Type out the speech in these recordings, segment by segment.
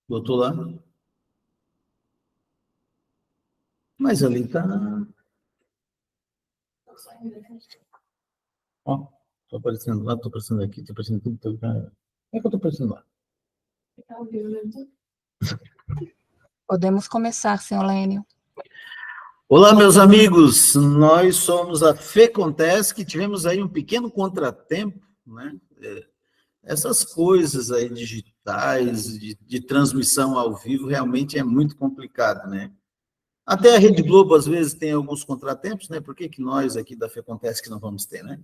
Botou lá? Mas ali tá. Ó, tô aparecendo lá, tô aparecendo aqui, tô aparecendo tudo. Como é que eu tô aparecendo lá? Podemos começar, senhor Lênio. Olá, meus amigos. Nós somos a FEContesc, que tivemos aí um pequeno contratempo, né? Essas coisas aí digitais, de transmissão ao vivo, realmente é muito complicado, né? Até a Rede Globo, às vezes, tem alguns contratempos, né? Por que que nós aqui da FEContesc não vamos ter, né?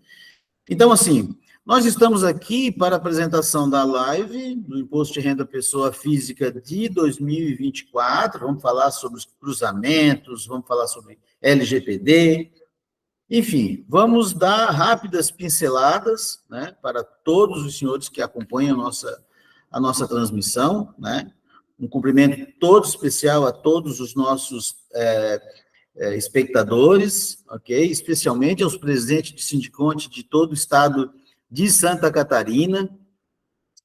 Então, assim, nós estamos aqui para a apresentação da live do Imposto de Renda Pessoa Física de 2024. Vamos falar sobre os cruzamentos, vamos falar sobre LGPD, enfim, vamos dar rápidas pinceladas, né, para todos os senhores que acompanham a nossa transmissão, né? Um cumprimento todo especial a todos os nossos espectadores, ok? Especialmente aos presidentes de Sindiconte de todo o estado de Santa Catarina,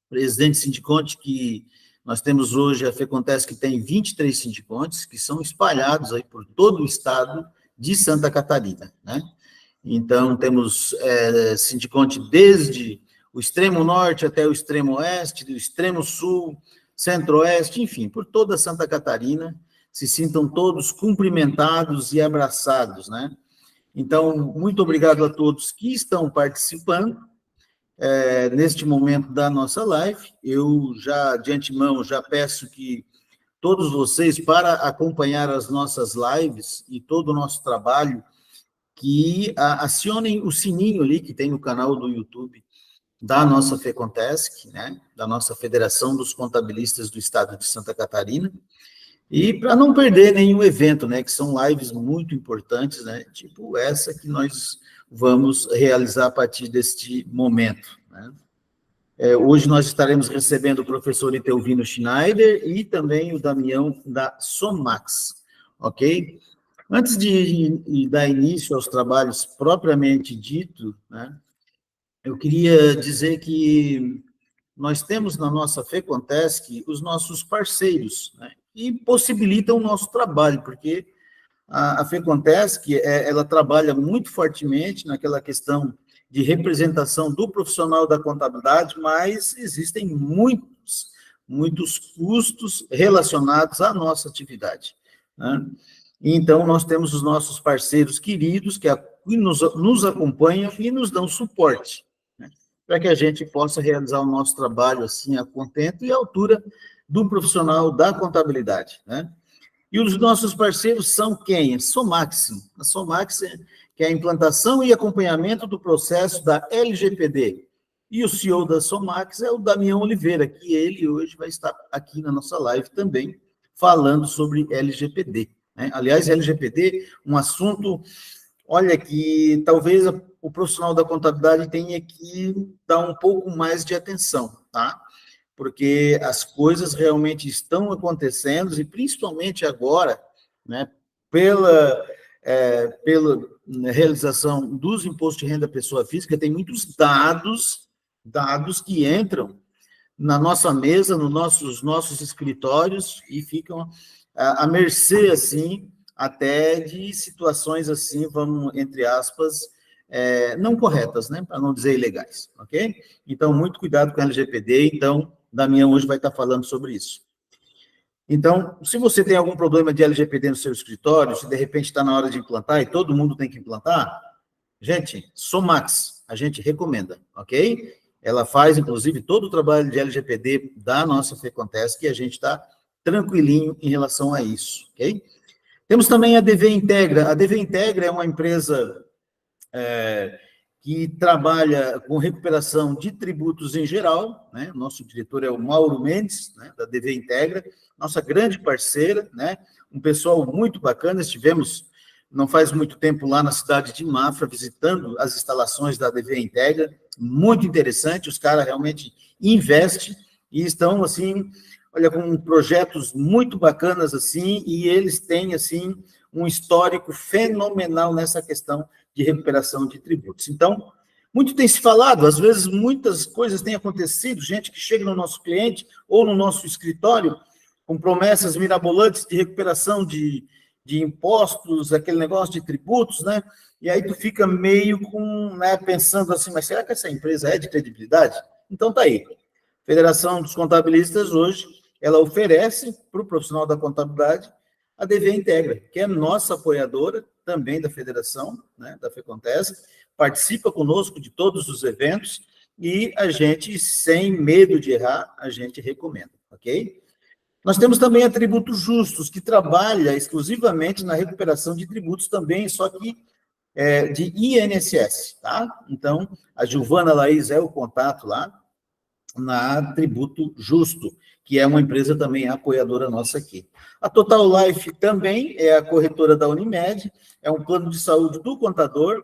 presidente de Sindiconte que nós temos hoje, a FEContesc que tem 23 sindicontes, que são espalhados aí por todo o estado de Santa Catarina, né? Então, temos sindiconte desde o extremo norte até o extremo oeste, do extremo sul, centro-oeste, enfim, por toda Santa Catarina, se sintam todos cumprimentados e abraçados, né? Então, muito obrigado a todos que estão participando neste momento da nossa live. Eu já, de antemão, já peço que todos vocês, para acompanhar as nossas lives e todo o nosso trabalho, que acionem o sininho ali que tem no canal do YouTube da nossa FEContesc, né, da nossa Federação dos Contabilistas do Estado de Santa Catarina, e para não perder nenhum evento, né, que são lives muito importantes, né, tipo essa que nós vamos realizar a partir deste momento, né. Hoje nós estaremos recebendo o professor Itelvino Schneider e também o Damião da Somax, ok? Antes de dar início aos trabalhos propriamente dito, né, eu queria dizer que nós temos na nossa FEContesc os nossos parceiros, né, que possibilitam o nosso trabalho, porque a FEContesc, ela trabalha muito fortemente naquela questão de representação do profissional da contabilidade, mas existem muitos custos relacionados à nossa atividade, né? Então, nós temos os nossos parceiros queridos que nos acompanham e nos dão suporte, né, para que a gente possa realizar o nosso trabalho assim a contento e à altura do profissional da contabilidade, né? E os nossos parceiros são quem? A Somax. A Somax, que é a implantação e acompanhamento do processo da LGPD. E o CEO da Somax é o Damião Oliveira, que ele hoje vai estar aqui na nossa live também, falando sobre LGPD, né? Aliás, LGPD, um assunto, olha, que talvez o profissional da contabilidade tenha que dar um pouco mais de atenção, tá? Porque as coisas realmente estão acontecendo, e principalmente agora, né, pela realização dos impostos de renda pessoa física, tem muitos dados que entram na nossa mesa, nos nossos escritórios, e ficam à mercê, assim, até de situações, assim, vamos, entre aspas, não corretas, né, para não dizer ilegais, ok? Então, muito cuidado com a LGPD. Então, Damião hoje vai estar falando sobre isso. Então, se você tem algum problema de LGPD no seu escritório, se de repente está na hora de implantar, e todo mundo tem que implantar, gente, Somax, a gente recomenda, ok? Ela faz, inclusive, todo o trabalho de LGPD da nossa FEContesc, e a gente está tranquilinho em relação a isso, ok? Temos também a DV Integra. A DV Integra é uma empresa que trabalha com recuperação de tributos em geral, né? Nosso diretor é o Mauro Mendes, né, da DV Integra, nossa grande parceira, né? Um pessoal muito bacana. Estivemos, não faz muito tempo, lá na cidade de Mafra, visitando as instalações da DV Integra, muito interessante. Os caras realmente investem e estão, assim, olha, com projetos muito bacanas, assim, e eles têm, assim, um histórico fenomenal nessa questão de recuperação de tributos. Então, muito tem se falado, às vezes muitas coisas têm acontecido, gente que chega no nosso cliente ou no nosso escritório com promessas mirabolantes de recuperação de impostos, aquele negócio de tributos, né? E aí tu fica meio com, né, pensando assim, mas será que essa empresa é de credibilidade? Então tá aí. Federação dos Contabilistas hoje, ela oferece para o profissional da contabilidade a DV Integra, que é nossa apoiadora, também da federação, né, da FECONTESC, participa conosco de todos os eventos e a gente, sem medo de errar, a gente recomenda, ok? Nós temos também a Tributos Justos, que trabalha exclusivamente na recuperação de tributos também, só que de INSS, tá? Então, a Giovana Laís é o contato lá na Tributo Justo, que é uma empresa também apoiadora nossa aqui. A Total Life também é a corretora da Unimed, é um plano de saúde do contador.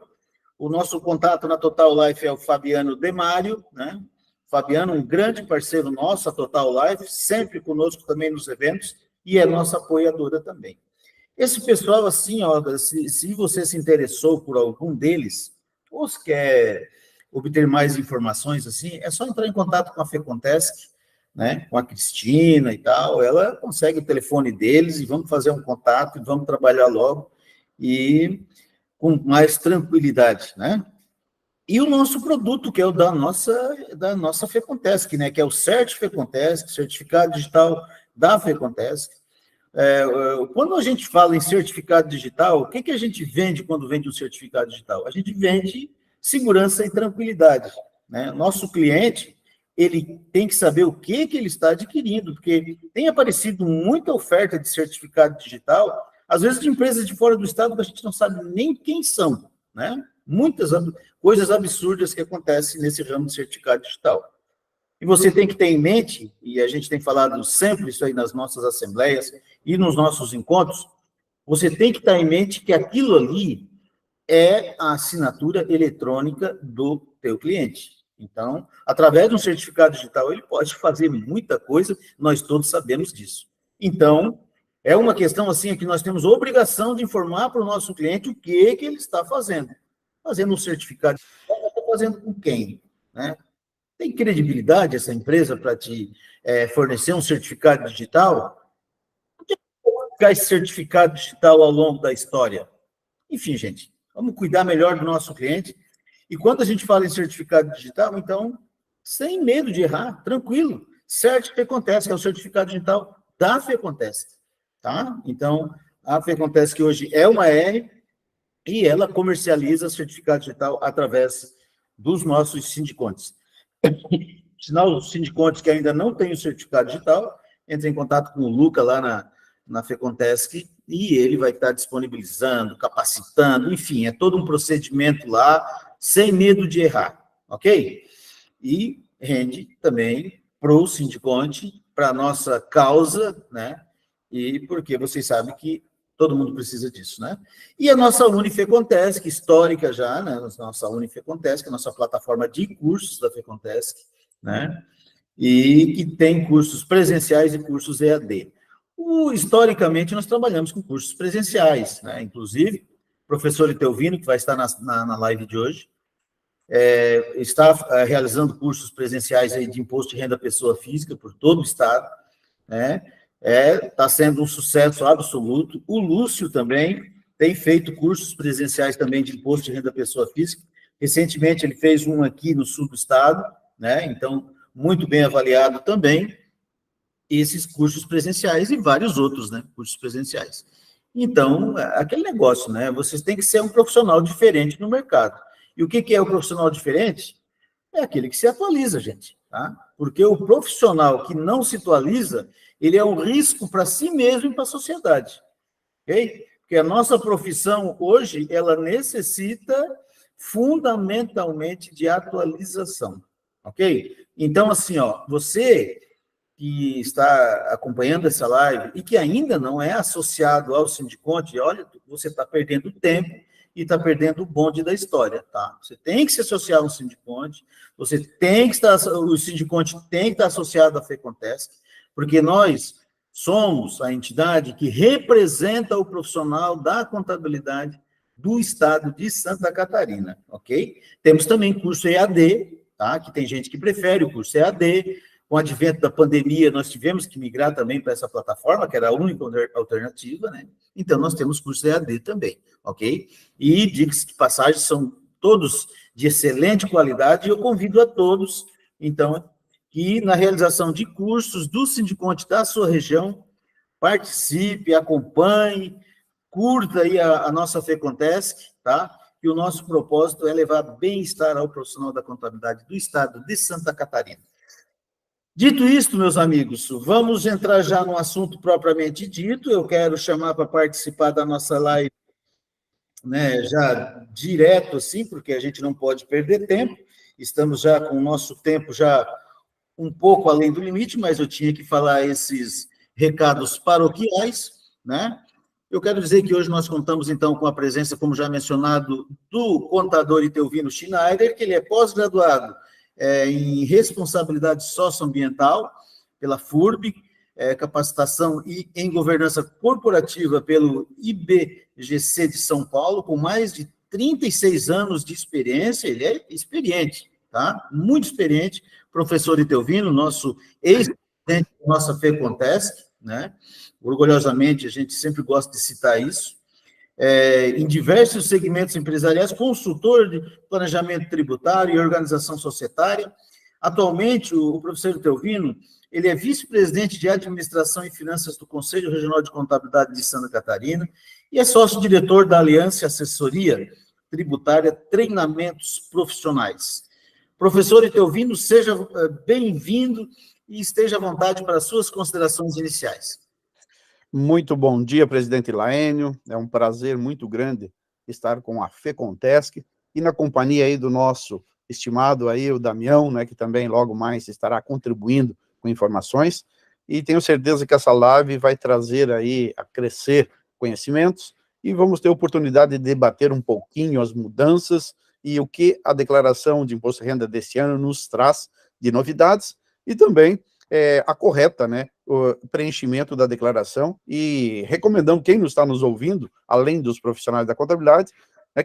O nosso contato na Total Life é o Fabiano Demário, né? Fabiano, um grande parceiro nosso, a Total Life, sempre conosco também nos eventos, e é nossa apoiadora também. Esse pessoal, assim, ó, se você se interessou por algum deles, ou se quer obter mais informações, assim, é só entrar em contato com a FECONTESC, né, com a Cristina e tal, ela consegue o telefone deles e vamos fazer um contato e vamos trabalhar logo e com mais tranquilidade, né? E o nosso produto, que é o da nossa FECONTESC, né, que é o CERT FECONTESC, Certificado Digital da FECONTESC. Quando a gente fala em certificado digital, o que a gente vende quando vende um certificado digital? A gente vende segurança e tranquilidade, né? Nosso cliente, ele tem que saber o que ele está adquirindo, porque tem aparecido muita oferta de certificado digital, às vezes de empresas de fora do estado que a gente não sabe nem quem são, né? Muitas coisas absurdas que acontecem nesse ramo de certificado digital. E você tem que ter em mente, e a gente tem falado sempre isso aí nas nossas assembleias e nos nossos encontros, você tem que ter em mente que aquilo ali é a assinatura eletrônica do teu cliente. Então, através de um certificado digital, ele pode fazer muita coisa, nós todos sabemos disso. Então, é uma questão assim que nós temos obrigação de informar para o nosso cliente o que ele está fazendo. Fazendo um certificado digital, está fazendo com quem? Né? Tem credibilidade essa empresa para te fornecer um certificado digital? Onde vai ficar esse certificado digital ao longo da história? Enfim, gente, vamos cuidar melhor do nosso cliente. E quando a gente fala em certificado digital, então, sem medo de errar, tranquilo. CERT FECONTESC, que é o certificado digital da FECONTESC, tá? Então, a FECONTESC hoje é uma R e ela comercializa certificado digital através dos nossos sindicontes. Sinal, os sindicontes que ainda não têm o certificado digital, entre em contato com o Luca lá na FECONTESC e ele vai estar disponibilizando, capacitando, enfim, é todo um procedimento lá, sem medo de errar, ok? E rende também para o sindiconte, para a nossa causa, né? E porque vocês sabem que todo mundo precisa disso, né? E a nossa UniFECONTESC, histórica já, né? Nossa UniFECONTESC, a nossa plataforma de cursos da FECONTESC, né? E que tem cursos presenciais e cursos EAD. Historicamente, nós trabalhamos com cursos presenciais, né? Inclusive, o professor Itelvino, que vai estar na live de hoje, está realizando cursos presenciais aí de imposto de renda pessoa física por todo o estado, né? Está sendo um sucesso absoluto. O Lúcio também tem feito cursos presenciais também de imposto de renda pessoa física. Recentemente, ele fez um aqui no sul do estado, né? Então, muito bem avaliado também esses cursos presenciais e vários outros, né? Cursos presenciais. Então, aquele negócio, né? Vocês têm que ser um profissional diferente no mercado. E o que é o profissional diferente? É aquele que se atualiza, gente, tá? Porque o profissional que não se atualiza, ele é um risco para si mesmo e para a sociedade, ok? Porque a nossa profissão hoje, ela necessita fundamentalmente de atualização, ok? Então, assim, ó, você que está acompanhando essa live e que ainda não é associado ao Sindiconte, olha, você está perdendo tempo e está perdendo o bonde da história, tá? Você tem que se associar ao Sindiconte, você tem que estar, o Sindiconte tem que estar associado à FECONTESC, porque nós somos a entidade que representa o profissional da contabilidade do estado de Santa Catarina, ok? Temos também curso EAD, tá? Que tem gente que prefere o curso EAD, com o advento da pandemia, nós tivemos que migrar também para essa plataforma, que era a única alternativa, né? Então, nós temos cursos EAD também, ok? E, diga-se de passagem, são todos de excelente qualidade, e eu convido a todos, então, que na realização de cursos do Sindiconte da sua região, participe, acompanhe, curta aí a nossa FEContesc, tá? E o nosso propósito é levar bem-estar ao profissional da contabilidade do estado de Santa Catarina. Dito isto, meus amigos, vamos entrar já no assunto propriamente dito. Eu quero chamar para participar da nossa live, né, já direto, assim, porque a gente não pode perder tempo. Estamos já com o nosso tempo já um pouco além do limite, mas eu tinha que falar esses recados paroquiais, né? Eu quero dizer que hoje nós contamos, então, com a presença, como já mencionado, do contador Itelvino Schneider, que ele é pós-graduado em responsabilidade socioambiental pela FURB, capacitação em governança corporativa pelo IBGC de São Paulo, com mais de 36 anos de experiência. Ele é experiente, tá? Muito experiente. Professor Itelvino, nosso ex-presidente da nossa FEContesc, né? Orgulhosamente, a gente sempre gosta de citar isso. Em diversos segmentos empresariais, consultor de planejamento tributário e organização societária. Atualmente, o professor Itelvino, ele é vice-presidente de Administração e Finanças do Conselho Regional de Contabilidade de Santa Catarina e é sócio-diretor da Aliança Assessoria Tributária Treinamentos Profissionais. Professor Itelvino, seja bem-vindo e esteja à vontade para as suas considerações iniciais. Muito bom dia, presidente Laênio. É um prazer muito grande estar com a FEContesc e na companhia aí do nosso estimado aí, o Damião, né, que também logo mais estará contribuindo com informações. E tenho certeza que essa live vai trazer aí a crescer conhecimentos e vamos ter oportunidade de debater um pouquinho as mudanças e o que a declaração de imposto de renda desse ano nos traz de novidades e também a correta, né, o preenchimento da declaração e recomendando quem não está nos ouvindo, além dos profissionais da contabilidade,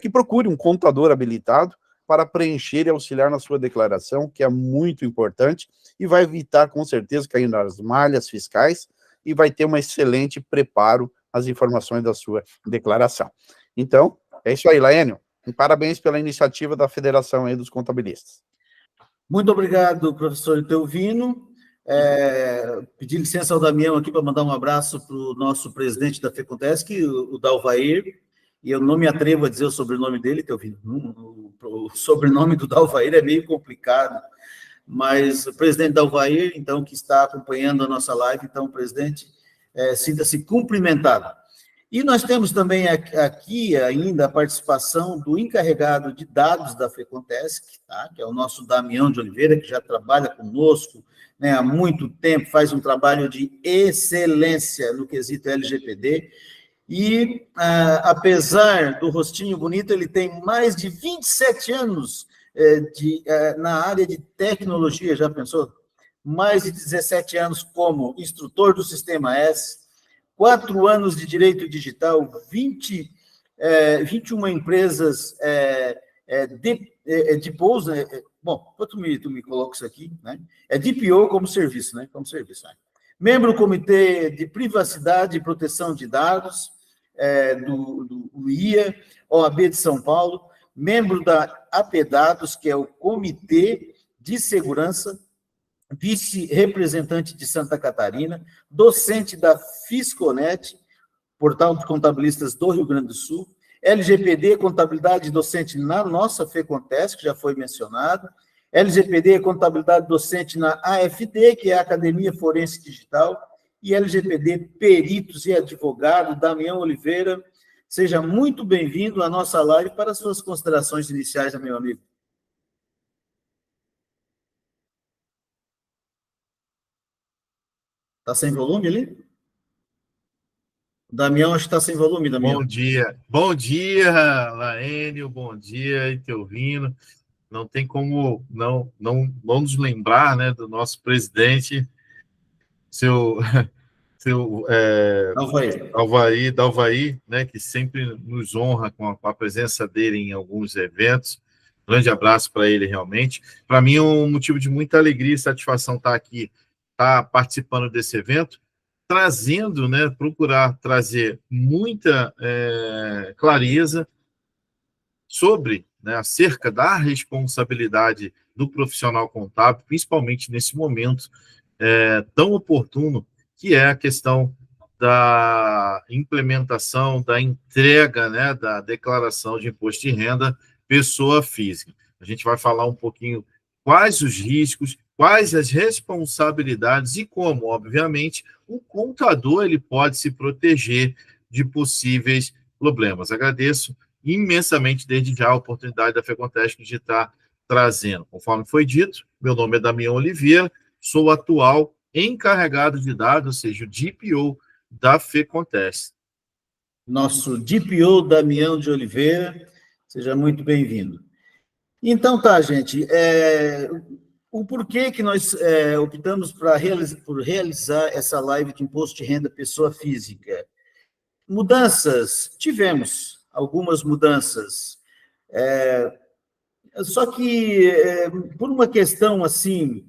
que procure um contador habilitado para preencher e auxiliar na sua declaração, que é muito importante e vai evitar, com certeza, cair nas malhas fiscais e vai ter um excelente preparo às informações da sua declaração. Então, é isso aí, Laênio. Parabéns pela iniciativa da Federação aí dos Contabilistas. Muito obrigado, professor Itelvino. Pedir licença ao Damião aqui para mandar um abraço para o nosso presidente da FEContesc, o Dalvair, e eu não me atrevo a dizer o sobrenome dele, Itelvino. O sobrenome do Dalvair é meio complicado, mas o presidente Dalvair, então, que está acompanhando a nossa live, então, presidente, sinta-se cumprimentado. E nós temos também aqui ainda a participação do encarregado de dados da FEContesc, tá? Que é o nosso Damião de Oliveira, que já trabalha conosco, né, há muito tempo, faz um trabalho de excelência no quesito LGPD, e apesar do rostinho bonito, ele tem mais de 27 anos na área de tecnologia, já pensou? Mais de 17 anos como instrutor do Sistema S, 4 anos de direito digital, 21 empresas de pouso, bom, tu me coloca isso aqui, né? É DPO como serviço, né? Como serviço, né? Membro do Comitê de Privacidade e Proteção de Dados, do IA, OAB de São Paulo, membro da APDados, que é o Comitê de Segurança, vice-representante de Santa Catarina, docente da Fisconet, Portal de Contabilistas do Rio Grande do Sul, LGPD, Contabilidade Docente na nossa FEContesc, que já foi mencionado, LGPD, Contabilidade Docente na AFD, que é a Academia Forense Digital, e LGPD, Peritos e Advogado, Damião Oliveira. Seja muito bem-vindo à nossa live para as suas considerações iniciais, meu amigo. Está sem volume ali? O Damião, acho que está sem volume, Damião. Bom dia, Laênio, bom dia, Itelvino. Não tem como não nos lembrar, né, do nosso presidente, seu Dalvair, né, que sempre nos honra com a presença dele em alguns eventos. Grande abraço para ele, realmente. Para mim é um motivo de muita alegria e satisfação estar aqui, estar participando desse evento, trazendo, né, procurar trazer muita clareza sobre, né, acerca da responsabilidade do profissional contábil, principalmente nesse momento tão oportuno, que é a questão da implementação, da entrega, né, da declaração de imposto de renda pessoa física. A gente vai falar um pouquinho quais os riscos, quais as responsabilidades e como, obviamente, o contador ele pode se proteger de possíveis problemas. Agradeço imensamente desde já a oportunidade da FECONTESC de estar trazendo. Conforme foi dito, meu nome é Damião Oliveira, sou o atual encarregado de dados, ou seja, o DPO da FECONTESC. Nosso DPO, Damião de Oliveira, seja muito bem-vindo. Então, tá, gente, o porquê que nós optamos por realizar essa live de imposto de renda pessoa física? Mudanças, tivemos algumas mudanças, só que por uma questão, assim,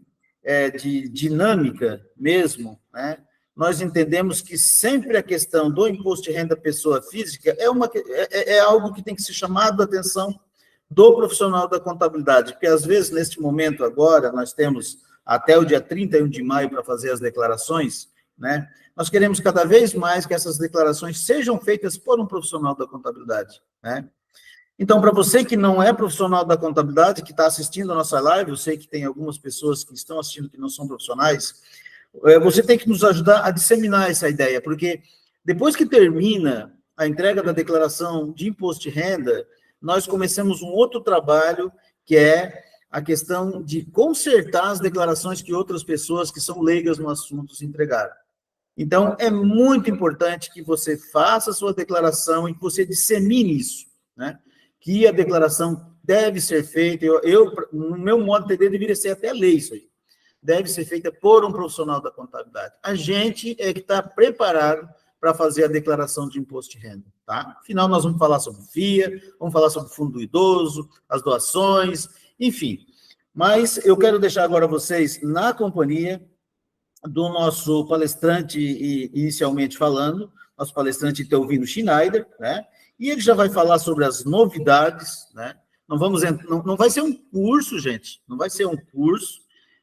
de dinâmica mesmo, né, nós entendemos que sempre a questão do imposto de renda pessoa física é algo que tem que ser chamado a atenção do profissional da contabilidade, porque às vezes, neste momento agora, nós temos até o dia 31 de maio para fazer as declarações, né? Nós queremos cada vez mais que essas declarações sejam feitas por um profissional da contabilidade, né? Então, para você que não é profissional da contabilidade, que está assistindo a nossa live, eu sei que tem algumas pessoas que estão assistindo que não são profissionais, você tem que nos ajudar a disseminar essa ideia, porque depois que termina a entrega da declaração de imposto de renda, nós começamos um outro trabalho, que é a questão de consertar as declarações que outras pessoas que são leigas no assunto se entregaram. Então, é muito importante que você faça a sua declaração e que você dissemine isso, né? Que a declaração deve ser feita, no meu modo de entender, deveria ser até lei isso aí, deve ser feita por um profissional da contabilidade. A gente é que está preparado para fazer a declaração de imposto de renda, tá? Afinal, nós vamos falar sobre FIA, vamos falar sobre o fundo do idoso, as doações, enfim. Mas eu quero deixar agora vocês na companhia do nosso palestrante, inicialmente falando, nosso palestrante Teovino Schneider, né? E ele já vai falar sobre as novidades, né? Não vai ser um curso, gente, não vai ser um curso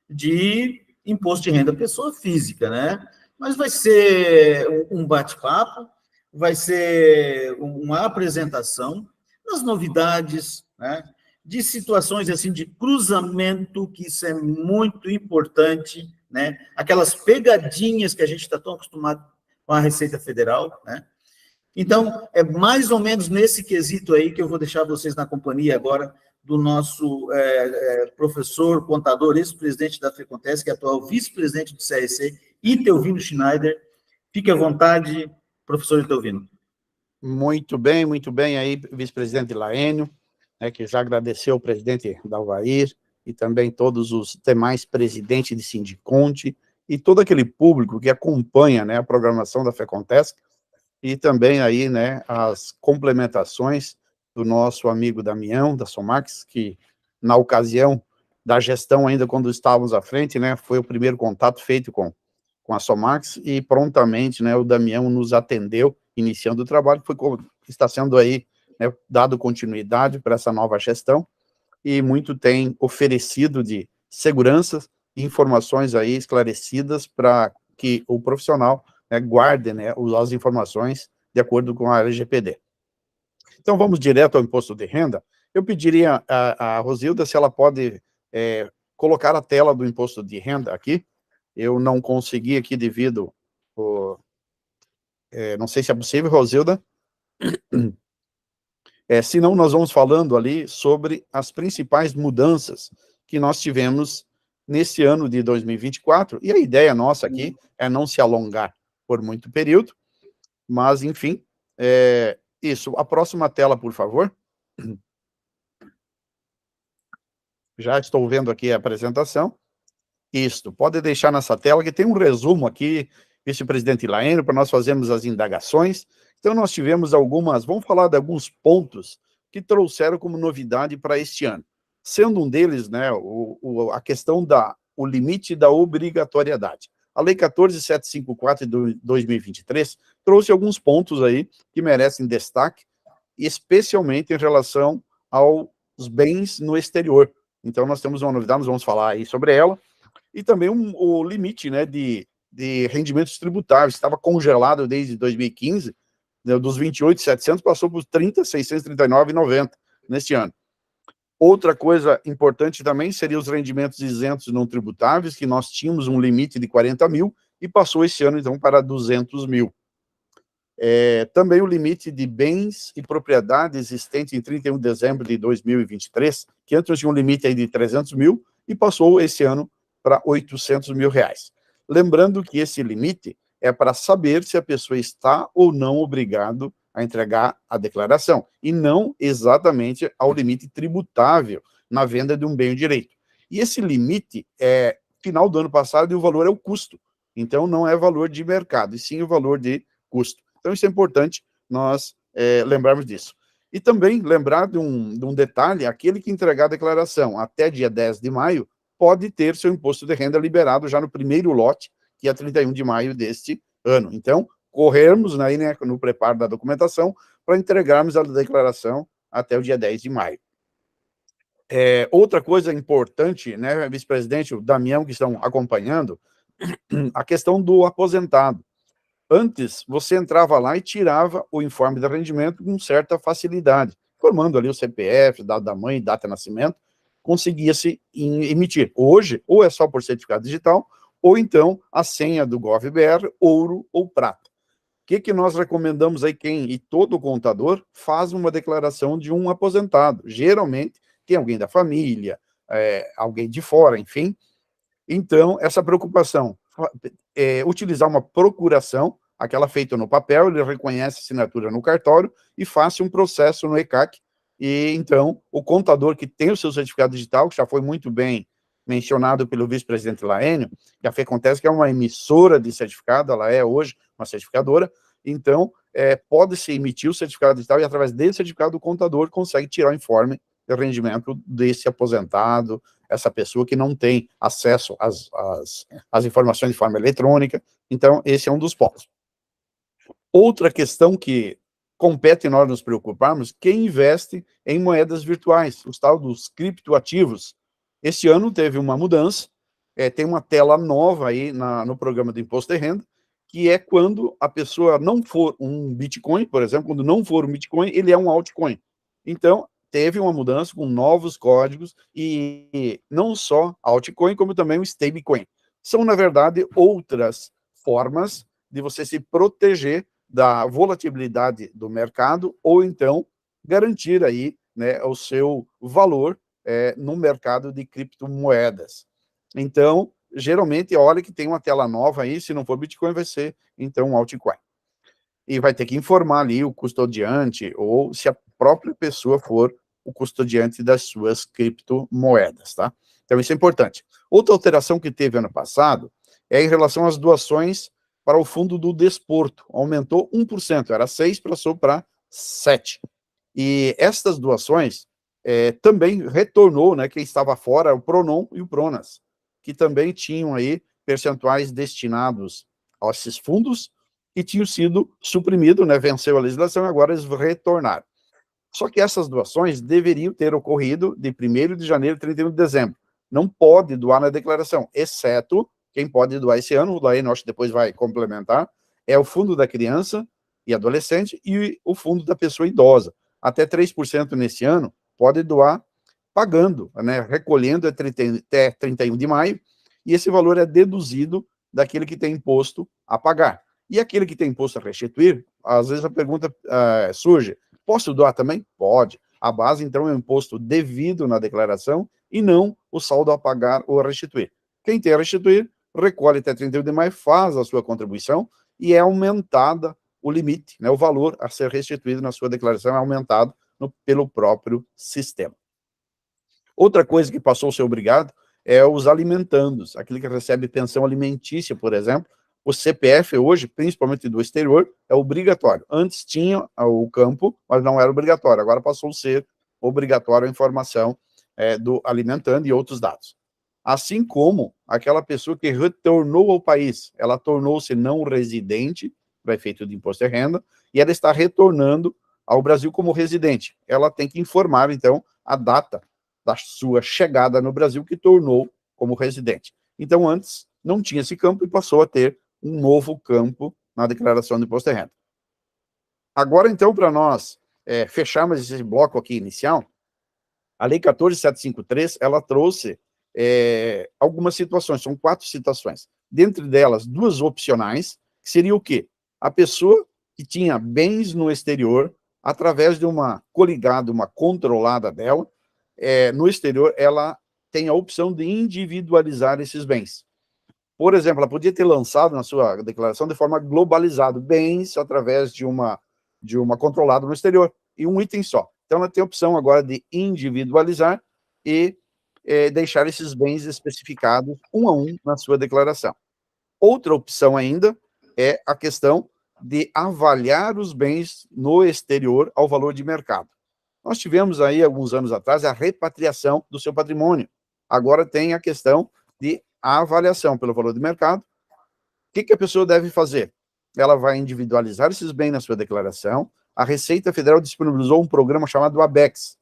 de imposto de renda pessoa física, né? Mas vai ser um bate-papo, vai ser uma apresentação das novidades, né? De situações assim de cruzamento, que isso é muito importante, né? Aquelas pegadinhas que a gente está tão acostumado com a Receita Federal, né? Então, é mais ou menos nesse quesito aí que eu vou deixar vocês na companhia agora do nosso professor, contador, ex-presidente da FECONTESC, que é atual vice-presidente do CRC, e Teovino Schneider. Fique à vontade, professor Teovino. Muito bem aí, vice-presidente Laênio, né, que já agradeceu o presidente Dalvair e também todos os demais presidentes de Sindiconte e todo aquele público que acompanha, né, a programação da FECONTESC e também aí, né, as complementações do nosso amigo Damião, da Somax, que na ocasião da gestão, ainda quando estávamos à frente, né, foi o primeiro contato feito com a Somax, e prontamente, né, o Damião nos atendeu, iniciando o trabalho, está sendo aí, né, dado continuidade para essa nova gestão, e muito tem oferecido de segurança e informações aí esclarecidas para que o profissional, né, guarde, né, as informações de acordo com a LGPD. Então, vamos direto ao imposto de renda. Eu pediria a Rosilda se ela pode colocar a tela do imposto de renda aqui. Eu não consegui aqui devido... não sei se é possível, Rosilda. Senão, nós vamos falando ali sobre as principais mudanças que nós tivemos nesse ano de 2024. E a ideia nossa aqui é não se alongar por muito período, mas, enfim, isso. A próxima tela, por favor. Já estou vendo aqui a apresentação. Isto, pode deixar nessa tela, que tem um resumo aqui, vice-presidente Laênio, para nós fazermos as indagações. Então, nós tivemos vamos falar de alguns pontos que trouxeram como novidade para este ano. sendo um deles, né, a questão o limite da obrigatoriedade. A Lei 14.754 de 2023 trouxe alguns pontos aí que merecem destaque, especialmente em relação aos bens no exterior. Então, nós temos uma novidade, nós vamos falar aí sobre ela, e também o limite, né, de rendimentos tributáveis, estava congelado desde 2015, né, dos 28.700 passou para os 30.639,90 neste ano. Outra coisa importante também seria os rendimentos isentos não tributáveis, que nós tínhamos um limite de 40 mil e passou esse ano, então, para 200 mil. Também o limite de bens e propriedade existente em 31 de dezembro de 2023, que antes tinha um limite aí de 300 mil e passou esse ano para 800 mil reais. Lembrando que esse limite é para saber se a pessoa está ou não obrigado a entregar a declaração, e não exatamente ao limite tributável na venda de um bem ou direito. E esse limite é final do ano passado e o valor é o custo. Então, não é valor de mercado, e sim o valor de custo. Então, isso é importante nós lembrarmos disso. E também lembrar de um detalhe, aquele que entregar a declaração até dia 10 de maio pode ter seu imposto de renda liberado já no primeiro lote, que é 31 de maio deste ano. Então, corrermos aí, né, no preparo da documentação para entregarmos a declaração até o dia 10 de maio. Outra coisa importante, né, vice-presidente, o Damião, que estão acompanhando, a questão do aposentado. Antes, você entrava lá e tirava o informe de rendimento com certa facilidade, formando ali o CPF, data da mãe, data de nascimento, conseguia-se emitir. Hoje, ou é só por certificado digital, ou então a senha do GovBR, ouro ou prata. O que nós recomendamos aí, e todo contador faz uma declaração de um aposentado. Geralmente, tem alguém da família, alguém de fora, enfim. Então, essa preocupação, utilizar uma procuração, aquela feita no papel, ele reconhece a assinatura no cartório e faça um processo no ECAC. E, então, o contador que tem o seu certificado digital, que já foi muito bem mencionado pelo vice-presidente Laênio, que a FEContesc é uma emissora de certificado, ela é hoje uma certificadora, então, pode-se emitir o certificado digital e, através desse certificado, o contador consegue tirar o informe de rendimento desse aposentado, essa pessoa que não tem acesso às informações de forma eletrônica. Então, esse é um dos pontos. Outra questão que compete nós nos preocuparmos, quem investe em moedas virtuais, os tal dos criptoativos. Este ano teve uma mudança, tem uma tela nova aí no programa do Imposto de Renda, que é quando a pessoa não for um Bitcoin, por exemplo, quando não for um Bitcoin, ele é um altcoin. Então, teve uma mudança com novos códigos, e não só altcoin, como também o stablecoin. São, na verdade, outras formas de você se proteger da volatilidade do mercado, ou então garantir aí, né, o seu valor no mercado de criptomoedas. Então, geralmente, olha que tem uma tela nova aí, se não for Bitcoin, vai ser, então, um altcoin. E vai ter que informar ali o custodiante, ou se a própria pessoa for o custodiante das suas criptomoedas, tá? Então, isso é importante. Outra alteração que teve ano passado é em relação às doações para o fundo do desporto. Aumentou 1%, era 6%, passou para 7%. E estas doações também retornou, né, quem estava fora, o Pronon e o Pronas, que também tinham aí percentuais destinados a esses fundos e tinham sido suprimidos, né, venceu a legislação e agora eles retornaram. Só que essas doações deveriam ter ocorrido de 1º de janeiro a 31 de dezembro. Não pode doar na declaração, exceto quem pode doar esse ano, o Laênio acho que depois vai complementar, é o fundo da criança e adolescente e o fundo da pessoa idosa. Até 3% nesse ano pode doar pagando, né, recolhendo até 31 de maio, e esse valor é deduzido daquele que tem imposto a pagar. E aquele que tem imposto a restituir, às vezes a pergunta surge, posso doar também? Pode. A base, então, é o imposto devido na declaração e não o saldo a pagar ou a restituir. Quem tem a restituir, recolhe até 31 de maio, faz a sua contribuição e é aumentada o limite, né, o valor a ser restituído na sua declaração é aumentado pelo próprio sistema. Outra coisa que passou a ser obrigado é os alimentandos, aquele que recebe pensão alimentícia, por exemplo. O CPF hoje, principalmente do exterior, é obrigatório. Antes tinha o campo, mas não era obrigatório. Agora passou a ser obrigatório a informação do alimentando e outros dados. Assim como aquela pessoa que retornou ao país, ela tornou-se não residente, para efeito de imposto de renda, e ela está retornando ao Brasil como residente. Ela tem que informar, então, a data da sua chegada no Brasil que tornou como residente. Então, antes, não tinha esse campo e passou a ter um novo campo na declaração de imposto de renda. Agora, então, para nós fecharmos esse bloco aqui inicial, a Lei 14.753, ela trouxe algumas situações, são 4 situações. Dentre delas, 2 opcionais, que seria o quê? A pessoa que tinha bens no exterior, através de uma coligada, uma controlada dela, no exterior, ela tem a opção de individualizar esses bens. Por exemplo, ela podia ter lançado na sua declaração de forma globalizada bens através de uma controlada no exterior, e um item só. Então, ela tem a opção agora de individualizar e deixar esses bens especificados um a um na sua declaração. Outra opção ainda é a questão de avaliar os bens no exterior ao valor de mercado. Nós tivemos aí, alguns anos atrás, a repatriação do seu patrimônio. Agora tem a questão de avaliação pelo valor de mercado. O que a pessoa deve fazer? Ela vai individualizar esses bens na sua declaração. A Receita Federal disponibilizou um programa chamado ABEX,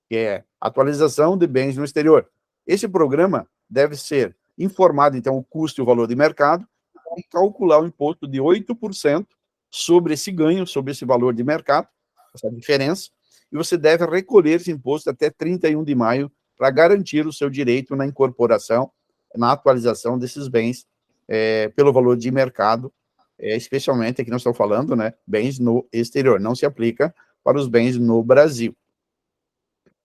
que é Atualização de Bens no Exterior. Esse programa deve ser informado, então, o custo e o valor de mercado, e calcular o imposto de 8% sobre esse ganho, sobre esse valor de mercado, essa diferença, e você deve recolher esse imposto até 31 de maio para garantir o seu direito na incorporação, na atualização desses bens pelo valor de mercado, especialmente aqui nós estamos falando, né, bens no exterior, não se aplica para os bens no Brasil.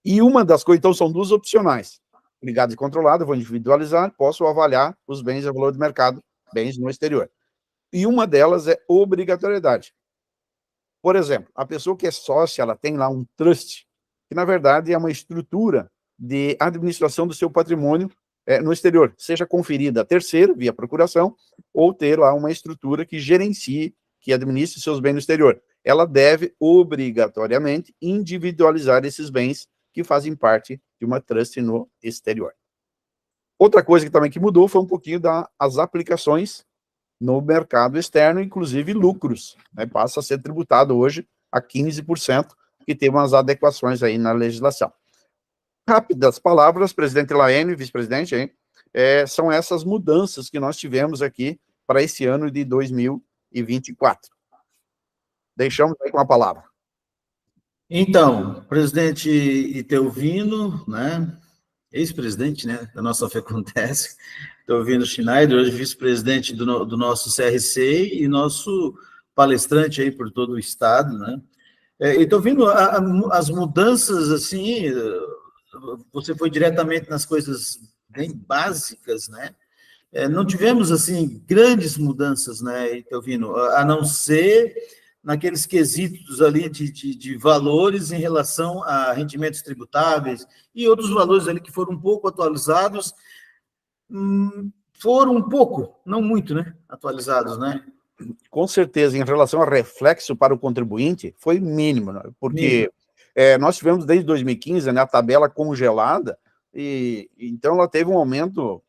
E uma das coisas, então, são 2 opcionais. Ligado e controlado, eu vou individualizar, posso avaliar os bens a valor de mercado, bens no exterior. E uma delas é obrigatoriedade. Por exemplo, a pessoa que é sócia, ela tem lá um trust, que na verdade é uma estrutura de administração do seu patrimônio no exterior, seja conferida a terceiro, via procuração, ou ter lá uma estrutura que gerencie, que administre seus bens no exterior. Ela deve, obrigatoriamente, individualizar esses bens que fazem parte de uma trust no exterior. Outra coisa que também mudou foi um pouquinho das aplicações no mercado externo, inclusive lucros, né? Passa a ser tributado hoje a 15%, que tem umas adequações aí na legislação. Rápidas palavras, presidente Laênio, vice-presidente, são essas mudanças que nós tivemos aqui para esse ano de 2024. Deixamos aí com a palavra. Então, presidente Itelvino, né, ex-presidente, né, da nossa FECONTESC, Itelvino Schneider, hoje vice-presidente do nosso CRC e nosso palestrante aí por todo o estado, né. Itelvino, as mudanças, assim, você foi diretamente nas coisas bem básicas, né, não tivemos, assim, grandes mudanças, né, Itelvino, a não ser naqueles quesitos ali de valores em relação a rendimentos tributáveis e outros valores ali que foram um pouco atualizados, foram um pouco, não muito, né, atualizados, né? Com certeza, em relação ao reflexo para o contribuinte, foi mínimo, né? Porque nós tivemos desde 2015, né, a tabela congelada, e então ela teve um aumento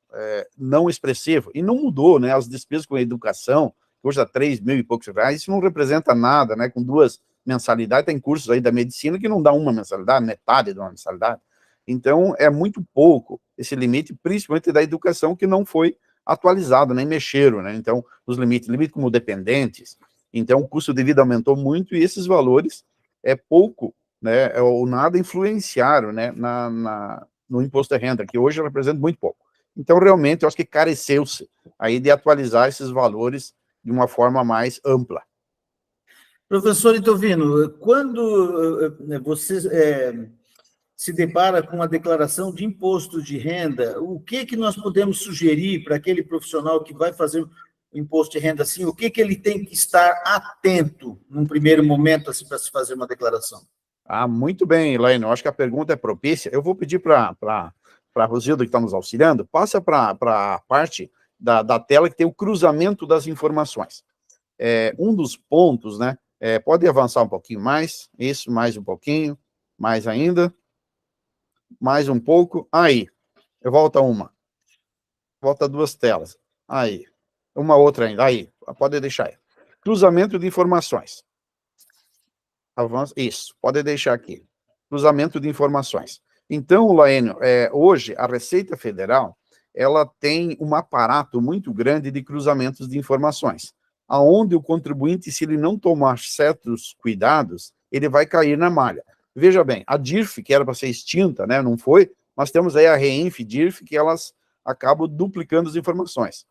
não expressivo, e não mudou, né, as despesas com a educação, hoje a 3 mil e poucos reais, isso não representa nada, né, com 2 mensalidades, tem cursos aí da medicina que não dá uma mensalidade, metade de uma mensalidade, então é muito pouco esse limite, principalmente da educação, que não foi atualizado, nem mexeram, né, então os limites como dependentes, então o custo de vida aumentou muito, e esses valores pouco, né, ou nada influenciaram, né, no imposto de renda, que hoje representa muito pouco. Então, realmente, eu acho que careceu-se aí de atualizar esses valores de uma forma mais ampla. Professor Itelvino, quando você se depara com a declaração de imposto de renda, o que nós podemos sugerir para aquele profissional que vai fazer o imposto de renda assim, o que ele tem que estar atento num primeiro momento assim, para se fazer uma declaração? Muito bem, Elaine, eu acho que a pergunta é propícia. Eu vou pedir para a Rosilda, que está nos auxiliando, passa para a parte da tela que tem o cruzamento das informações. Um dos pontos, né, pode avançar um pouquinho mais, isso, mais um pouquinho, mais ainda. Mais um pouco. Aí. Volta uma. Volta duas telas. Aí. Uma outra ainda. Aí. Pode deixar aí. Cruzamento de informações. Avança. Isso. Pode deixar aqui. Cruzamento de informações. Então, Laênio, hoje a Receita Federal, ela tem um aparato muito grande de cruzamentos de informações, aonde o contribuinte, se ele não tomar certos cuidados, ele vai cair na malha. Veja bem, a DIRF, que era para ser extinta, né, não foi, mas temos aí a REINF, DIRF, que elas acabam duplicando as informações.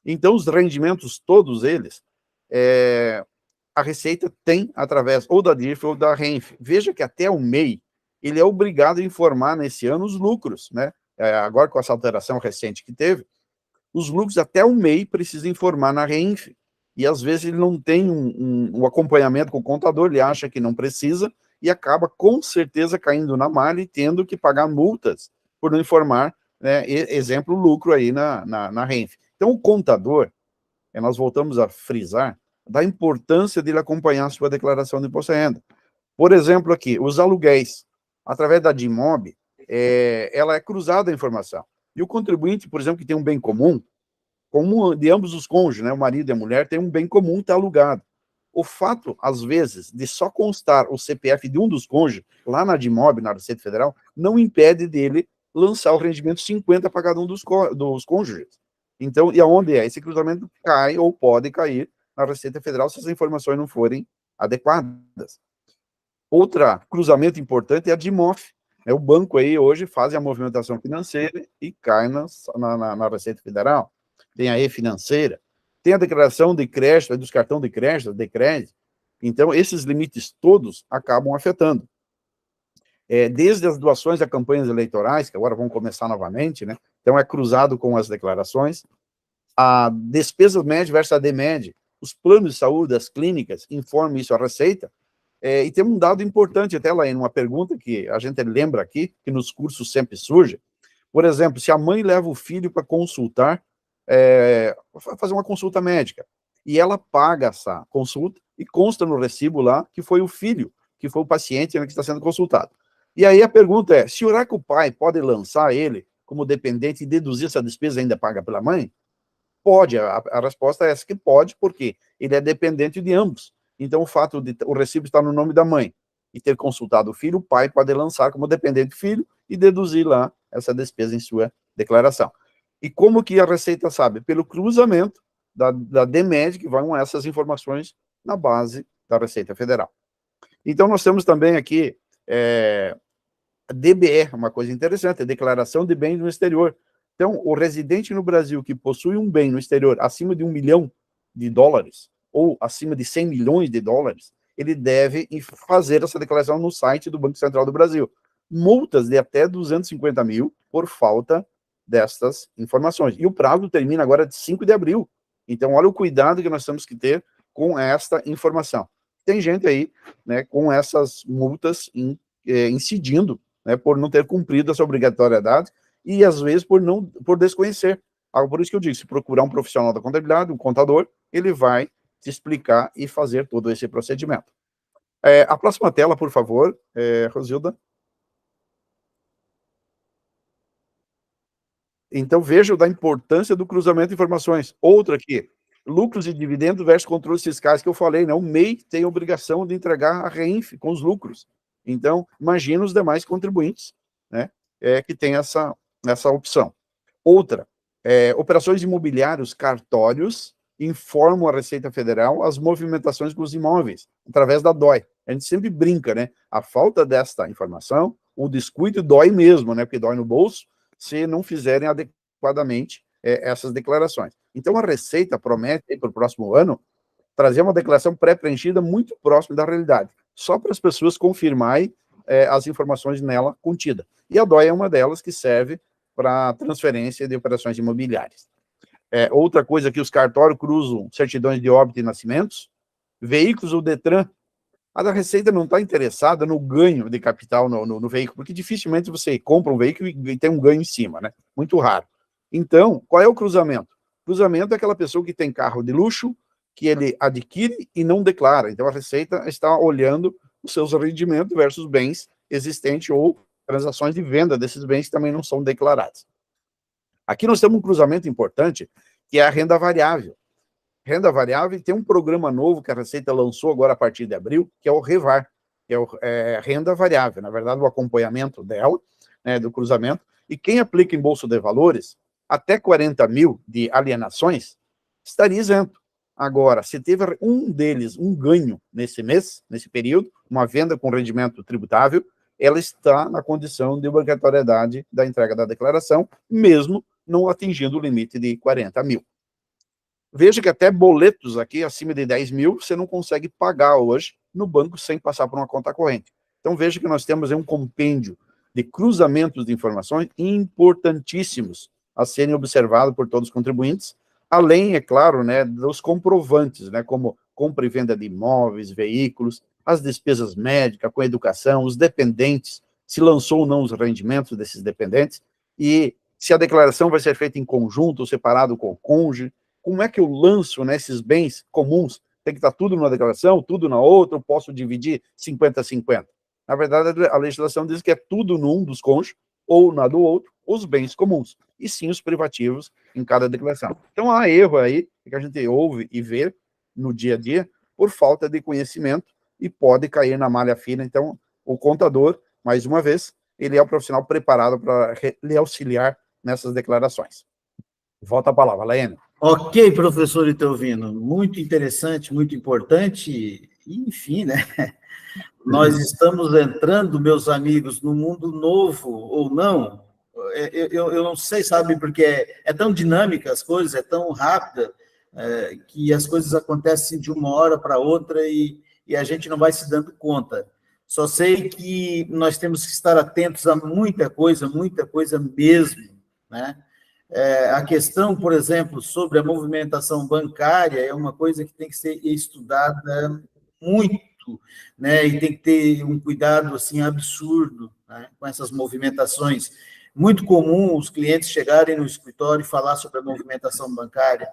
Então, os rendimentos, todos eles, a Receita tem através ou da DIRF ou da REINF. Veja que até o MEI, ele é obrigado a informar nesse ano os lucros, né? Agora com essa alteração recente que teve, os lucros até o MEI precisa informar na REINF. E às vezes ele não tem um acompanhamento com o contador, ele acha que não precisa e acaba com certeza caindo na malha e tendo que pagar multas por não informar, né? Exemplo, lucro aí na REINF. Então o contador, nós voltamos a frisar, da importância de ele acompanhar a sua declaração de imposto de renda. Por exemplo, aqui, os aluguéis, através da DIMOB, ela é cruzada a informação. E o contribuinte, por exemplo, que tem um bem comum de ambos os cônjuges, né, o marido e a mulher, tem um bem comum que está alugado. O fato, às vezes, de só constar o CPF de um dos cônjuges, lá na DIMOB, na Receita Federal, não impede dele lançar o rendimento 50 para cada um dos cônjuges. Então, e aonde é? Esse cruzamento cai ou pode cair na Receita Federal se as informações não forem adequadas. Outra cruzamento importante é a DIMOF. O banco aí hoje faz a movimentação financeira e cai na Receita Federal. Tem a E-Financeira, tem a declaração de crédito, dos cartões de crédito. Então, esses limites todos acabam afetando. Desde as doações a campanhas eleitorais, que agora vão começar novamente, né? Então, é cruzado com as declarações. A despesa média versus a DMED, os planos de saúde, as clínicas, informam isso à Receita. E tem um dado importante até lá, em uma pergunta que a gente lembra aqui, que nos cursos sempre surge. Por exemplo, se a mãe leva o filho para consultar, fazer uma consulta médica, e ela paga essa consulta, e consta no recibo lá que foi o filho, que foi o paciente, né, que está sendo consultado. E aí a pergunta é, será que o pai pode lançar ele como dependente e deduzir essa despesa ainda paga pela mãe? Pode, a resposta é essa, que pode, porque ele é dependente de ambos. Então, o fato de o recibo estar no nome da mãe e ter consultado o filho, o pai pode lançar como dependente do filho e deduzir lá essa despesa em sua declaração. E como que a Receita sabe? Pelo cruzamento da DMED, que vão essas informações na base da Receita Federal. Então, nós temos também aqui a DBE, uma coisa interessante, a Declaração de Bens no Exterior. Então, o residente no Brasil que possui um bem no exterior acima de $1 milhão, ou acima de 100 milhões de dólares, ele deve fazer essa declaração no site do Banco Central do Brasil. Multas de até 250 mil por falta destas informações. E o prazo termina agora de 5 de abril. Então, olha o cuidado que nós temos que ter com esta informação. Tem gente aí, né, com essas multas incidindo, né, por não ter cumprido essa obrigatoriedade e, às vezes, por desconhecer. Por isso que eu digo, se procurar um profissional da contabilidade, um contador, ele vai te explicar e fazer todo esse procedimento. A próxima tela, por favor, Rosilda. Então, veja da importância do cruzamento de informações. Outra aqui, lucros e dividendos versus controles fiscais, que eu falei, né? O MEI tem a obrigação de entregar a REINF com os lucros. Então, imagina os demais contribuintes, né? Que tem essa opção. Outra, operações imobiliárias, cartórios, informam a Receita Federal as movimentações com os imóveis, através da DOI. A gente sempre brinca, né? A falta desta informação, o descuido dói mesmo, né? Porque dói no bolso, se não fizerem adequadamente essas declarações. Então, a Receita promete, para o próximo ano, trazer uma declaração pré-preenchida muito próxima da realidade, só para as pessoas confirmarem as informações nela contidas. E a DOI é uma delas que serve para transferência de operações imobiliárias. Outra coisa que os cartórios cruzam certidões de óbito e nascimentos, veículos, o Detran. A da Receita não está interessada no ganho de capital no veículo, porque dificilmente você compra um veículo e tem um ganho em cima, né? Muito raro. Então, qual é o cruzamento? O cruzamento é aquela pessoa que tem carro de luxo, que ele adquire e não declara. Então, a Receita está olhando os seus rendimentos versus bens existentes ou transações de venda desses bens que também não são declaradas. Aqui nós temos um cruzamento importante, que é a renda variável. Renda variável tem um programa novo que a Receita lançou agora a partir de abril, que é o REVAR, que é renda variável, na verdade o acompanhamento dela, né, do cruzamento, e quem aplica em Bolsa de Valores, até 40 mil de alienações, estaria isento. Agora, se teve um deles, um ganho nesse mês, nesse período, uma venda com rendimento tributável, ela está na condição de obrigatoriedade da entrega da declaração, mesmo não atingindo o limite de 40 mil. Veja que até boletos aqui acima de 10 mil você não consegue pagar hoje no banco sem passar por uma conta corrente. Então veja que nós temos aí um compêndio de cruzamentos de informações importantíssimos a serem observados por todos os contribuintes, além, é claro, né, dos comprovantes, né, como compra e venda de imóveis, veículos, as despesas médicas com educação, os dependentes, se lançou ou não os rendimentos desses dependentes, e se a declaração vai ser feita em conjunto ou separado com o cônjuge, como é que eu lanço, né, esses bens comuns? Tem que estar tudo numa declaração, tudo na outra, eu posso dividir 50-50. Na verdade, a legislação diz que é tudo num dos cônjuges, ou na do outro, os bens comuns, e sim os privativos em cada declaração. Então, há erro aí, que a gente ouve e vê no dia a dia, por falta de conhecimento, e pode cair na malha fina. Então, o contador, mais uma vez, ele é o profissional preparado para lhe auxiliar nessas declarações. Volta a palavra, Laene. Ok, professor Itelvino, muito interessante, muito importante, enfim, né? Nós estamos entrando, meus amigos, num mundo novo, ou não, eu não sei, sabe, porque é tão dinâmica as coisas, é tão rápida, que as coisas acontecem de uma hora para outra e a gente não vai se dando conta. Só sei que nós temos que estar atentos a muita coisa mesmo, né? A questão, por exemplo, sobre a movimentação bancária é uma coisa que tem que ser estudada muito, né? E tem que ter um cuidado assim absurdo, né, com essas movimentações. Muito comum os clientes chegarem no escritório e falar sobre a movimentação bancária,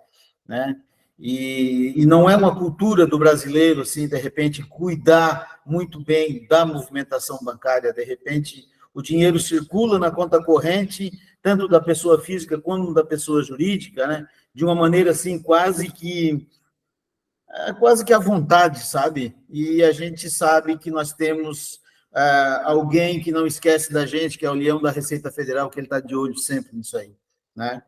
né? E não é uma cultura do brasileiro, assim, de repente, cuidar muito bem da movimentação bancária. De repente, o dinheiro circula na conta corrente, tanto da pessoa física quanto da pessoa jurídica, né? De uma maneira, assim, quase que à vontade, sabe? E a gente sabe que nós temos alguém que não esquece da gente, que é o leão da Receita Federal, que ele está de olho sempre nisso aí, né?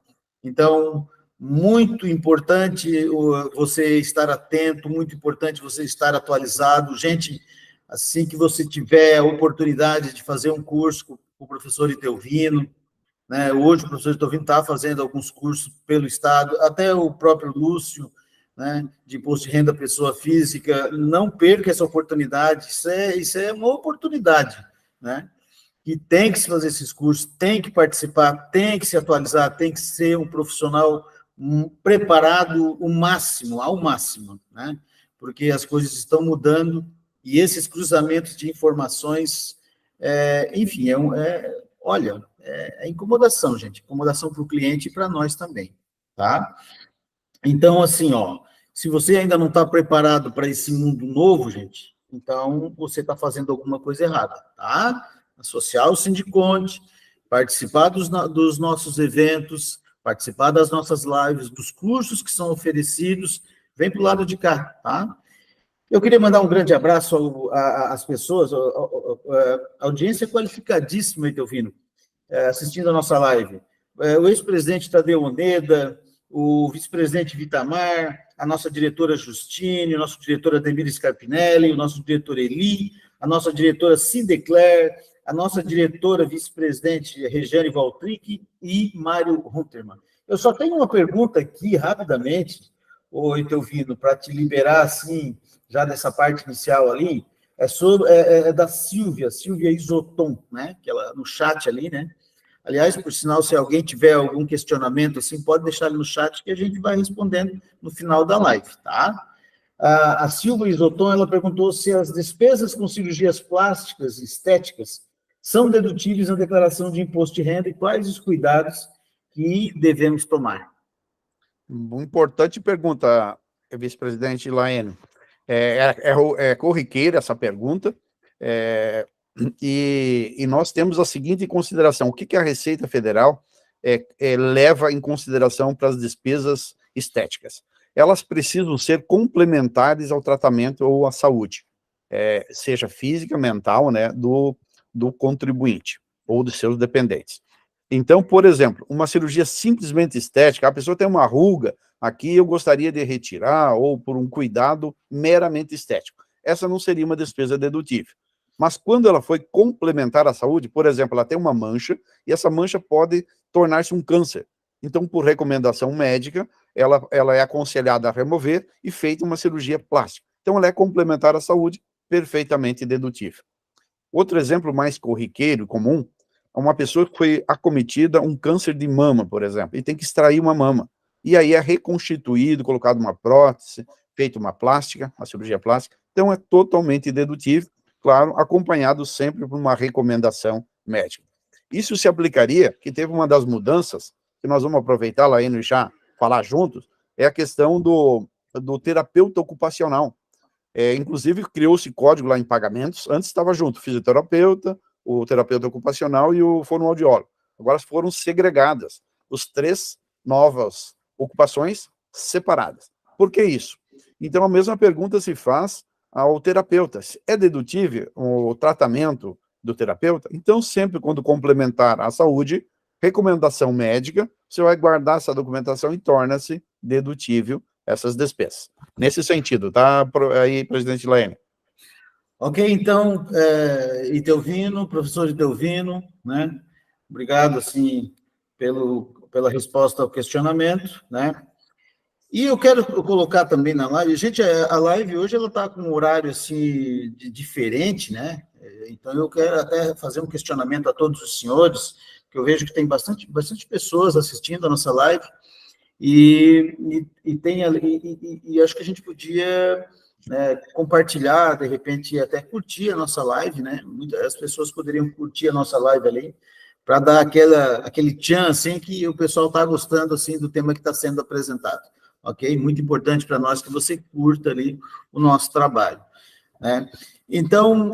Então, muito importante você estar atento, muito importante você estar atualizado. Gente, assim que você tiver a oportunidade de fazer um curso com o professor Itelvino, né? Hoje o professor Itelvino está fazendo alguns cursos pelo Estado, até o próprio Lúcio, né, de imposto de renda pessoa física, não perca essa oportunidade, isso é uma oportunidade, né? E tem que se fazer esses cursos, tem que participar, tem que se atualizar, tem que ser um profissional preparado ao máximo, né? Porque as coisas estão mudando e esses cruzamentos de informações, enfim, olha, é incomodação, gente, incomodação para o cliente e para nós também, tá? Então, assim, ó, se você ainda não está preparado para esse mundo novo, gente, então você está fazendo alguma coisa errada, tá? Associar o Sindiconte, participar dos nossos eventos, participar das nossas lives, dos cursos que são oferecidos, vem para o lado de cá, tá? Eu queria mandar um grande abraço às pessoas, a audiência qualificadíssima, Itelvino, assistindo a nossa live. O ex-presidente Tadeu Oneda, o vice-presidente Vitamar, a nossa diretora Justine, a nossa diretora Demir Scarpinelli, o nosso diretor Eli, a nossa diretora Cindecler, a nossa diretora vice-presidente Regiane Valtric e Mário Huntermann. Eu só tenho uma pergunta aqui, rapidamente, Itelvino, para te liberar, assim, já dessa parte inicial ali, é da Silvia Isoton, né? Que ela, no chat ali, né? Aliás, por sinal, se alguém tiver algum questionamento, assim, pode deixar ali no chat que a gente vai respondendo no final da live, tá? A Silvia Isoton, ela perguntou se as despesas com cirurgias plásticas e estéticas são dedutíveis na declaração de imposto de renda e quais os cuidados que devemos tomar. Uma importante pergunta, vice-presidente Laene. É corriqueira essa pergunta. e nós temos a seguinte consideração: o que a Receita Federal leva em consideração para as despesas estéticas? Elas precisam ser complementares ao tratamento ou à saúde, seja física, mental, né, do contribuinte ou dos seus dependentes. Então, por exemplo, uma cirurgia simplesmente estética, a pessoa tem uma ruga, aqui eu gostaria de retirar, ou por um cuidado meramente estético. Essa não seria uma despesa dedutível. Mas quando ela foi complementar à saúde, por exemplo, ela tem uma mancha, e essa mancha pode tornar-se um câncer. Então, por recomendação médica, ela é aconselhada a remover e feita uma cirurgia plástica. Então, ela é complementar à saúde, perfeitamente dedutível. Outro exemplo mais corriqueiro, comum, é uma pessoa que foi acometida um câncer de mama, por exemplo, e tem que extrair uma mama. E aí é reconstituído, colocado uma prótese, feita uma plástica, uma cirurgia plástica. Então, é totalmente dedutível, claro, acompanhado sempre por uma recomendação médica. Isso se aplicaria, que teve uma das mudanças, que nós vamos aproveitar, Laene, e já falar juntos, é a questão do terapeuta ocupacional. Inclusive, criou-se código lá em pagamentos, antes estava junto, fisioterapeuta, o terapeuta ocupacional e o fonoaudiólogo. Agora foram segregadas, os 3 novas ocupações separadas. Por que isso? Então, a mesma pergunta se faz ao terapeuta. É dedutível o tratamento do terapeuta? Então, sempre quando complementar à saúde, recomendação médica, você vai guardar essa documentação e torna-se dedutível essas despesas. Nesse sentido, tá aí, presidente Laene? Ok, então, Itelvino, professor Itelvino, né? Obrigado, assim, pela resposta ao questionamento, né? E eu quero colocar também na live, gente, a live hoje ela está com um horário, assim, diferente, né? Então, eu quero até fazer um questionamento a todos os senhores, que eu vejo que tem bastante pessoas assistindo a nossa live, e acho que a gente podia compartilhar, de repente, até curtir a nossa live, né? As pessoas poderiam curtir a nossa live ali, para dar aquele tchan, assim, que o pessoal está gostando, assim, do tema que está sendo apresentado, ok? Muito importante para nós que você curta ali o nosso trabalho, né? Então,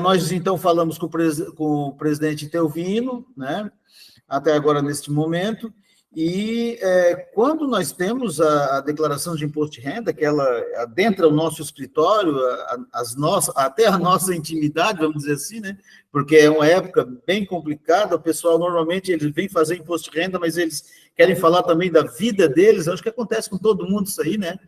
nós, então, falamos com o presidente Itelvino, né? Até agora, neste momento, e quando nós temos a declaração de imposto de renda, que ela adentra o nosso escritório, até a nossa intimidade, vamos dizer assim, né? Porque é uma época bem complicada, o pessoal normalmente eles vêm fazer imposto de renda, mas eles querem falar também da vida deles, acho que acontece com todo mundo isso aí, né?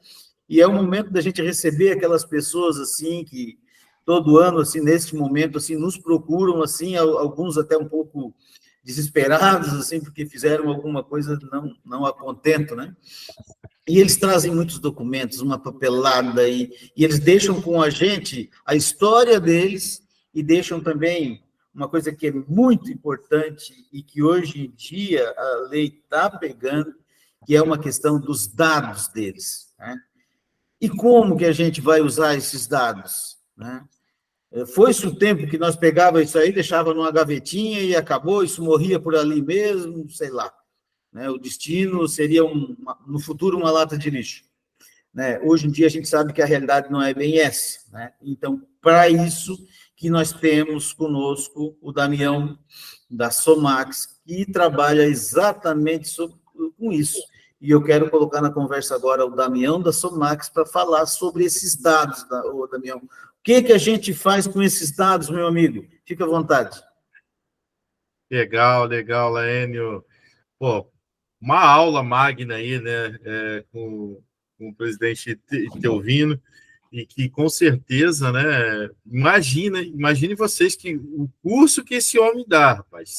E é o momento da gente receber aquelas pessoas assim que todo ano, assim, neste momento, assim, nos procuram, assim, alguns até um pouco desesperados, assim, porque fizeram alguma coisa não a contento, né? E eles trazem muitos documentos, uma papelada, e eles deixam com a gente a história deles, e deixam também uma coisa que é muito importante, e que hoje em dia a lei está pegando, que é uma questão dos dados deles, né? E como que a gente vai usar esses dados, né? Foi-se o tempo que nós pegava isso aí, deixava numa gavetinha e acabou, isso morria por ali mesmo, sei lá, né? O destino seria, no futuro, uma lata de lixo, né? Hoje em dia a gente sabe que a realidade não é bem essa, né? Então, para isso que nós temos conosco o Damião da Somax, que trabalha exatamente com isso. E eu quero colocar na conversa agora o Damião da Somax para falar sobre esses dados, Damião. O que a gente faz com esses dados, meu amigo? Fica à vontade. Legal, Laênio. Pô, uma aula magna aí, né, com o presidente Itelvino, e que, com certeza, né, imagine vocês que o curso que esse homem dá, rapaz,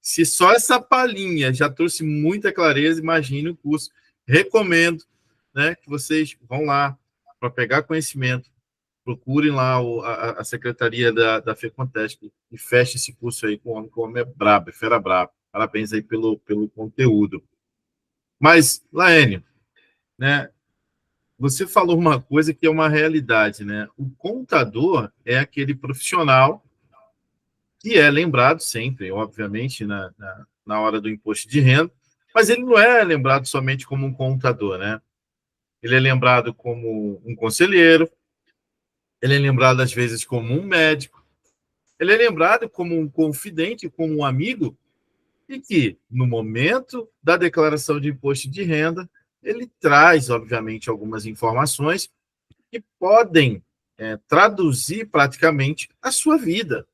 se só essa palhinha já trouxe muita clareza, imagine o curso. Recomendo, né, que vocês vão lá para pegar conhecimento, procurem lá a secretaria da FECONTESP e feche esse curso aí com o homem é brabo, é fera brabo. Parabéns aí pelo conteúdo. Mas, Laênio, né, você falou uma coisa que é uma realidade, né? O contador é aquele profissional que é lembrado sempre, obviamente, na hora do imposto de renda, mas ele não é lembrado somente como um contador, né? Ele é lembrado como um conselheiro, ele é lembrado, às vezes, como um médico, ele é lembrado como um confidente, como um amigo, e que, no momento da declaração de imposto de renda, ele traz, obviamente, algumas informações que podem traduzir praticamente a sua vida.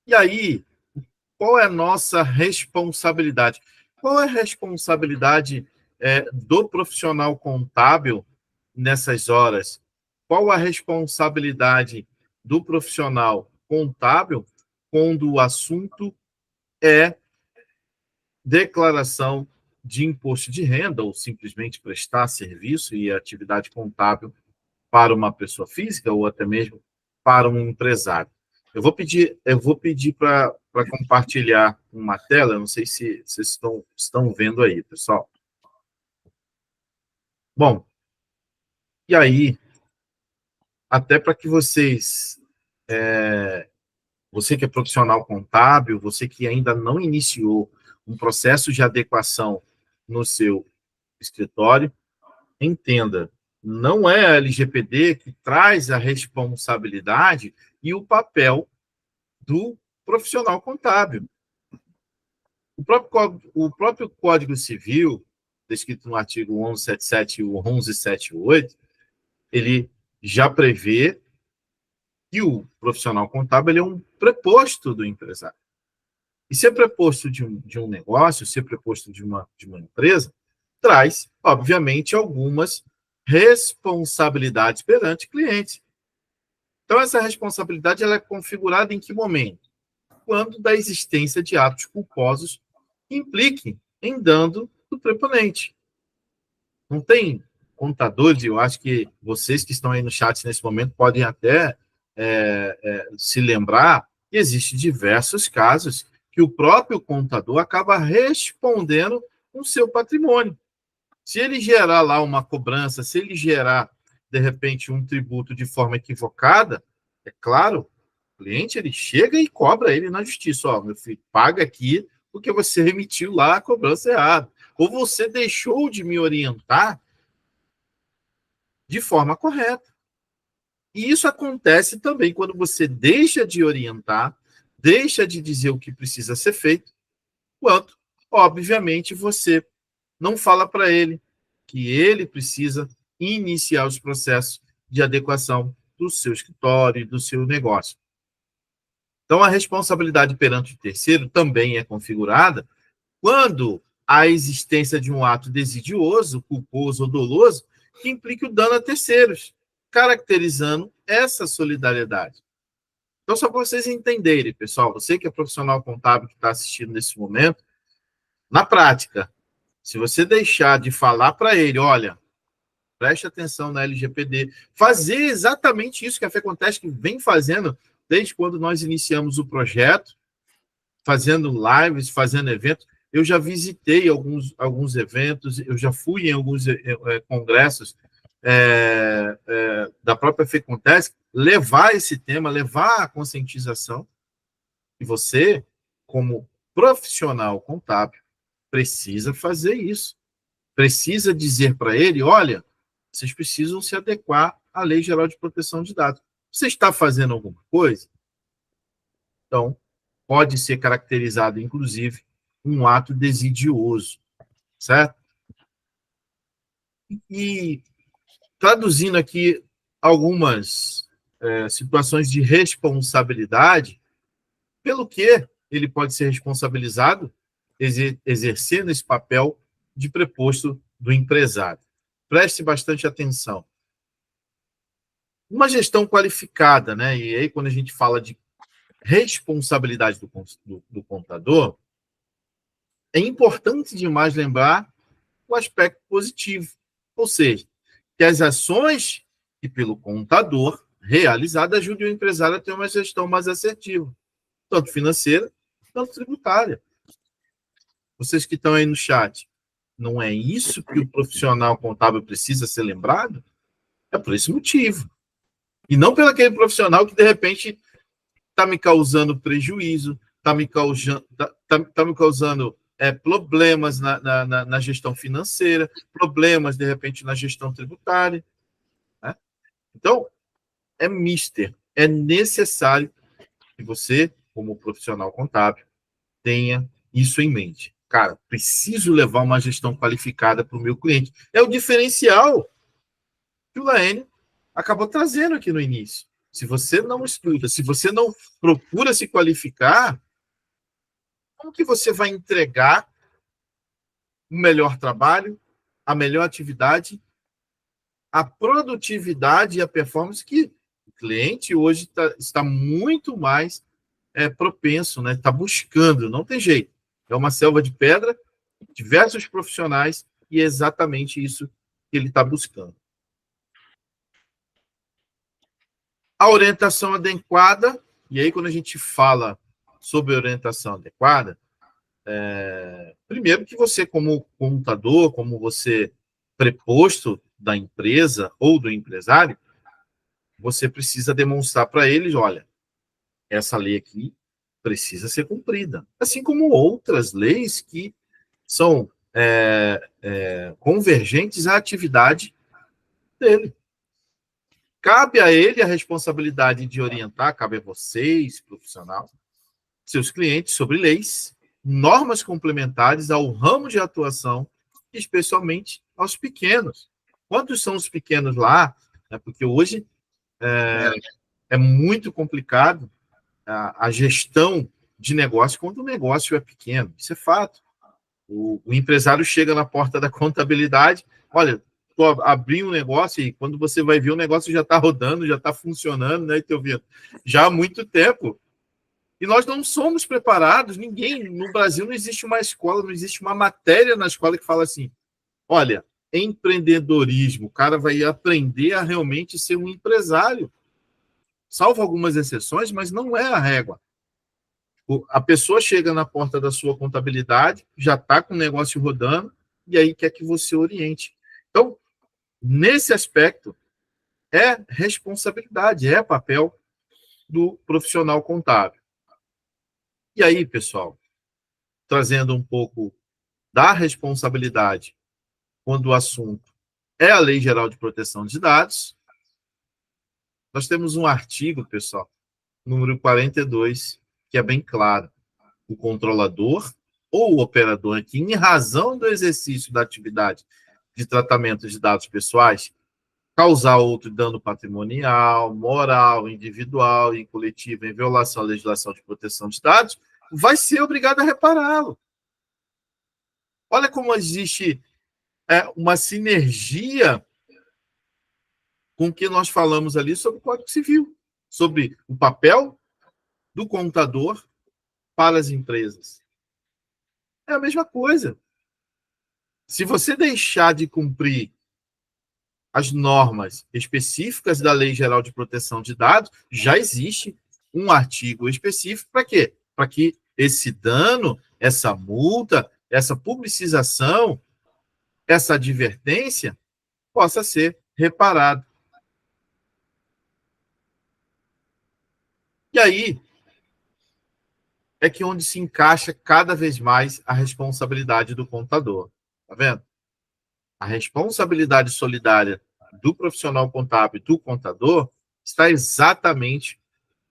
E aí, qual é a nossa responsabilidade? Qual é a responsabilidade do profissional contábil nessas horas? Qual a responsabilidade do profissional contábil quando o assunto é declaração de imposto de renda ou simplesmente prestar serviço e atividade contábil para uma pessoa física ou até mesmo para um empresário? Eu vou pedir para compartilhar uma tela, não sei se vocês estão vendo aí, pessoal. Bom, e aí, até para que vocês, você que é profissional contábil, você que ainda não iniciou um processo de adequação no seu escritório, entenda, não é a LGPD que traz a responsabilidade e o papel do profissional contábil. O próprio Código Civil, descrito no artigo 1177 e o 1178, ele já prevê que o profissional contábil ele é um preposto do empresário. E ser preposto de um negócio, ser preposto de uma empresa, traz, obviamente, algumas responsabilidades perante clientes. Então, essa responsabilidade ela é configurada em que momento? Quando da existência de atos culposos que impliquem em dano do preponente. Não tem contadores, eu acho que vocês que estão aí no chat nesse momento podem até se lembrar que existem diversos casos que o próprio contador acaba respondendo com o seu patrimônio. Se ele gerar lá uma cobrança, se ele gerar, de repente, um tributo de forma equivocada, é claro, o cliente ele chega e cobra ele na justiça. Ó, meu filho, paga aqui porque você emitiu lá a cobrança errada. Ou você deixou de me orientar de forma correta. E isso acontece também quando você deixa de orientar, deixa de dizer o que precisa ser feito, quanto, obviamente, você não fala para ele que ele precisa iniciar os processos de adequação do seu escritório, do seu negócio. Então, a responsabilidade perante o terceiro também é configurada quando há existência de um ato desidioso, culposo ou doloso que implique o dano a terceiros, caracterizando essa solidariedade. Então, só para vocês entenderem, pessoal, você que é profissional contábil que está assistindo nesse momento, na prática, se você deixar de falar para ele, olha, preste atenção na LGPD, fazer exatamente isso que a FECONTESC vem fazendo desde quando nós iniciamos o projeto, fazendo lives, fazendo eventos. Eu já visitei alguns eventos, eu já fui em alguns congressos da própria FECONTESC, levar esse tema, levar a conscientização. E você, como profissional contábil, precisa fazer isso. Precisa dizer para ele, olha, vocês precisam se adequar à Lei Geral de Proteção de Dados. Você está fazendo alguma coisa? Então, pode ser caracterizado, inclusive, um ato desidioso, certo? E traduzindo aqui algumas situações de responsabilidade, pelo que ele pode ser responsabilizado exercendo esse papel de preposto do empresário. Preste bastante atenção. Uma gestão qualificada, né? E aí, quando a gente fala de responsabilidade do contador, é importante demais lembrar o aspecto positivo, ou seja, que as ações que pelo contador realizadas ajudem o empresário a ter uma gestão mais assertiva, tanto financeira quanto tributária. Vocês que estão aí no chat, não é isso que o profissional contábil precisa ser lembrado? É por esse motivo. E não pelo aquele profissional que, de repente, está me causando prejuízo, está me causando problemas na gestão financeira, problemas, de repente, na gestão tributária. Né? Então, é necessário que você, como profissional contábil, tenha isso em mente. Cara, preciso levar uma gestão qualificada para o meu cliente. É o diferencial que o Laênio acabou trazendo aqui no início. Se você não estuda, se você não procura se qualificar, como que você vai entregar o melhor trabalho, a melhor atividade, a produtividade e a performance que o cliente hoje está muito mais propenso, né? Está buscando, não tem jeito. É uma selva de pedra, diversos profissionais, e é exatamente isso que ele está buscando. A orientação adequada, e aí quando a gente fala sobre orientação adequada, primeiro que você, como contador, como você preposto da empresa ou do empresário, você precisa demonstrar para eles, olha, essa lei aqui precisa ser cumprida. Assim como outras leis que são convergentes à atividade dele. Cabe a ele a responsabilidade de orientar, cabe a vocês, profissional, seus clientes sobre leis, normas complementares ao ramo de atuação, especialmente aos pequenos. Quantos são os pequenos lá? Porque hoje é muito complicado a gestão de negócio quando o negócio é pequeno. Isso é fato. O empresário chega na porta da contabilidade, olha, abri um negócio e quando você vai ver o negócio já está rodando, já está funcionando, né, Teovino? Já há muito tempo. E nós não somos preparados, ninguém, no Brasil não existe uma escola, não existe uma matéria na escola que fala assim, olha, empreendedorismo, o cara vai aprender a realmente ser um empresário. Salvo algumas exceções, mas não é a régua. A pessoa chega na porta da sua contabilidade, já está com o negócio rodando, e aí quer que você oriente. Então, nesse aspecto, é responsabilidade, é papel do profissional contábil. E aí, pessoal, trazendo um pouco da responsabilidade quando o assunto é a Lei Geral de Proteção de Dados, nós temos um artigo, pessoal, número 42, que é bem claro. O controlador ou o operador que, em razão do exercício da atividade de tratamento de dados pessoais, causar outro dano patrimonial, moral, individual e coletivo em violação à legislação de proteção de dados, vai ser obrigado a repará-lo. Olha como existe uma sinergia com o que nós falamos ali sobre o Código Civil, sobre o papel do contador para as empresas. É a mesma coisa. Se você deixar de cumprir as normas específicas da Lei Geral de Proteção de Dados, já existe um artigo específico para quê? Para que esse dano, essa multa, essa publicização, essa advertência possa ser reparado. E aí é que onde se encaixa cada vez mais a responsabilidade do contador. Tá vendo? A responsabilidade solidária do profissional contábil e do contador está exatamente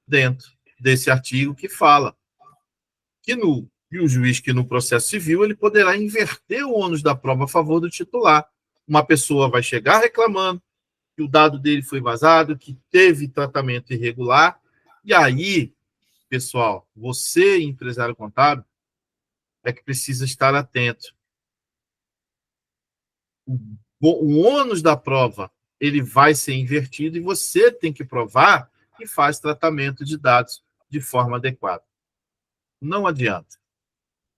dentro desse artigo que fala que o juiz que no processo civil ele poderá inverter o ônus da prova a favor do titular. Uma pessoa vai chegar reclamando que o dado dele foi vazado, que teve tratamento irregular, e aí, pessoal, você, empresário contábil, é que precisa estar atento. O ônus da prova ele vai ser invertido e você tem que provar que faz tratamento de dados de forma adequada. Não adianta.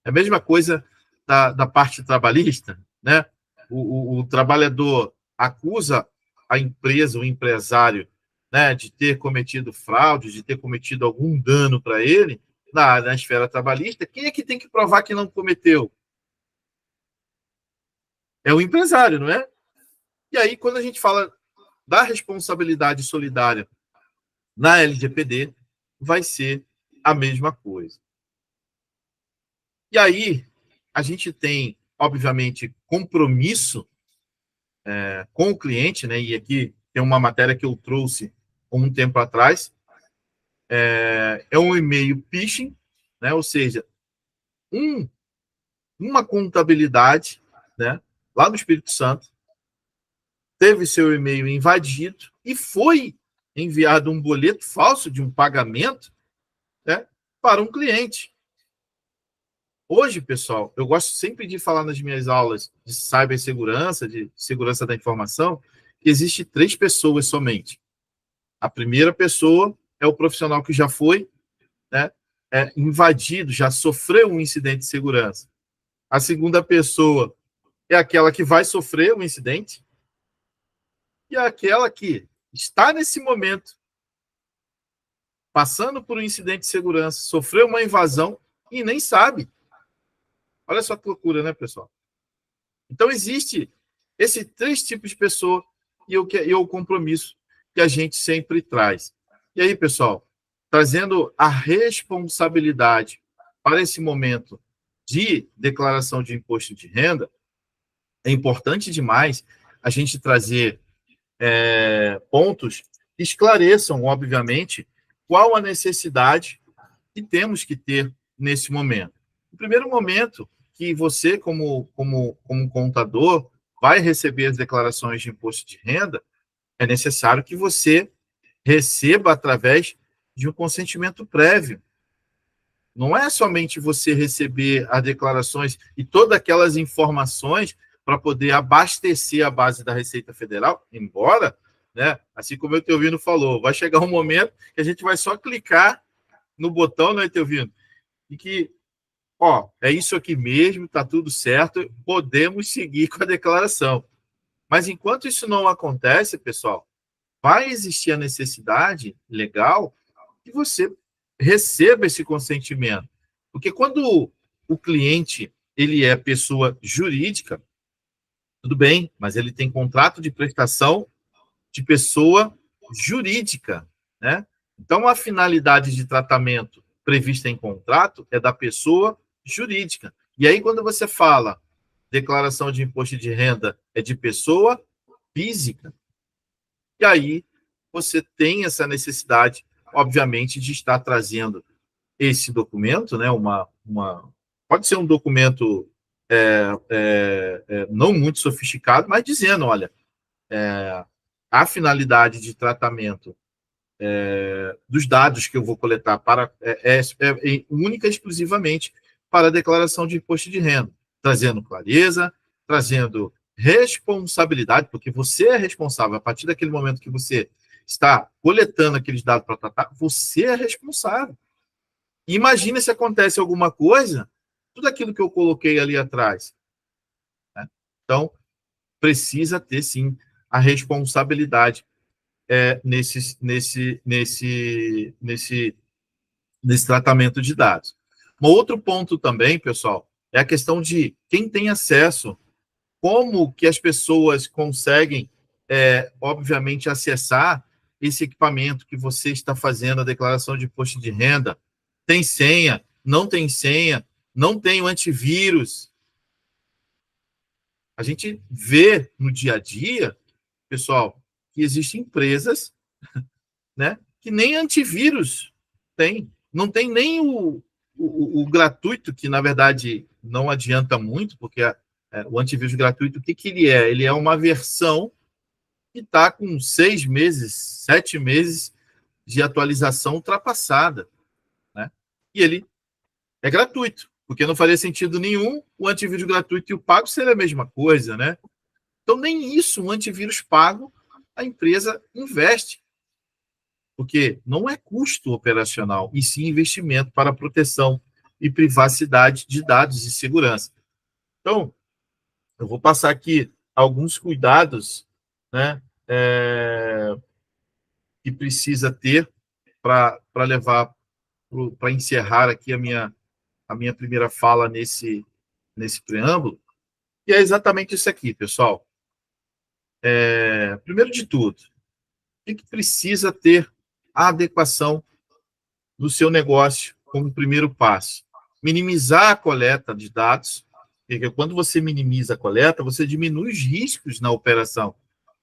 É a mesma coisa da parte trabalhista, né? O trabalhador acusa a empresa, o empresário, né, de ter cometido fraude, de ter cometido algum dano para ele na esfera trabalhista. Quem é que tem que provar que não cometeu? É o empresário, não é? E aí, quando a gente fala da responsabilidade solidária na LGPD, vai ser a mesma coisa. E aí, a gente tem, obviamente, compromisso com o cliente, né? E aqui tem uma matéria que eu trouxe um tempo atrás, é um e-mail phishing, né? Ou seja, uma contabilidade, né, lá no Espírito Santo, teve seu e-mail invadido e foi enviado um boleto falso de um pagamento, né, para um cliente. Hoje, pessoal, eu gosto sempre de falar nas minhas aulas de cibersegurança, de segurança da informação, que existe 3 pessoas somente. A primeira pessoa é o profissional que já foi, né, invadido, já sofreu um incidente de segurança. A segunda pessoa é aquela que vai sofrer um incidente e aquela que está nesse momento passando por um incidente de segurança, sofreu uma invasão e nem sabe. Olha só que loucura, né, pessoal? Então, existe esses 3 tipos de pessoa e o compromisso que a gente sempre traz. E aí, pessoal, trazendo a responsabilidade para esse momento de declaração de imposto de renda, é importante demais a gente trazer pontos que esclareçam, obviamente, qual a necessidade que temos que ter nesse momento. No primeiro momento, que você, como contador, vai receber as declarações de imposto de renda, é necessário que você receba através de um consentimento prévio. Não é somente você receber as declarações e todas aquelas informações para poder abastecer a base da Receita Federal, embora, né, assim como o Etelvino falou, vai chegar um momento que a gente vai só clicar no botão, né, Etelvino? E que, é isso aqui mesmo, está tudo certo, podemos seguir com a declaração. Mas enquanto isso não acontece, pessoal, vai existir a necessidade legal que você receba esse consentimento. Porque quando o cliente ele é pessoa jurídica, tudo bem, mas ele tem contrato de prestação de pessoa jurídica, né? Então, a finalidade de tratamento prevista em contrato é da pessoa jurídica. E aí, quando você fala declaração de imposto de renda é de pessoa física, e aí você tem essa necessidade, obviamente, de estar trazendo esse documento, né? Pode ser um documento não muito sofisticado, mas dizendo, olha, a finalidade de tratamento dos dados que eu vou coletar única e exclusivamente para a declaração de imposto de renda, trazendo clareza, trazendo responsabilidade, porque você é responsável, a partir daquele momento que você está coletando aqueles dados para tratar, você é responsável. Imagina se acontece alguma coisa, tudo aquilo que eu coloquei ali atrás. Né? Então, precisa ter, sim, a responsabilidade nesse tratamento de dados. Um outro ponto também, pessoal, é a questão de quem tem acesso, como que as pessoas conseguem, obviamente, acessar esse equipamento que você está fazendo a declaração de imposto de renda. Tem senha, não tem o antivírus. A gente vê no dia a dia, pessoal, que existem empresas, né, que nem antivírus tem. Não tem nem o gratuito, que, na verdade, não adianta muito, porque o antivírus gratuito, o que ele é? Ele é uma versão que está com 6 meses, 7 meses de atualização ultrapassada. Né? E ele é gratuito, porque não faria sentido nenhum o antivírus gratuito e o pago ser a mesma coisa. Né? Então, nem isso, um antivírus pago, a empresa investe. Porque não é custo operacional, e sim investimento para proteção e privacidade de dados e segurança. Então, eu vou passar aqui alguns cuidados, né, que precisa ter para encerrar aqui a minha primeira fala nesse preâmbulo, e é exatamente isso aqui, pessoal. Primeiro de tudo, o que precisa ter a adequação do seu negócio como primeiro passo? Minimizar a coleta de dados, porque quando você minimiza a coleta, você diminui os riscos na operação.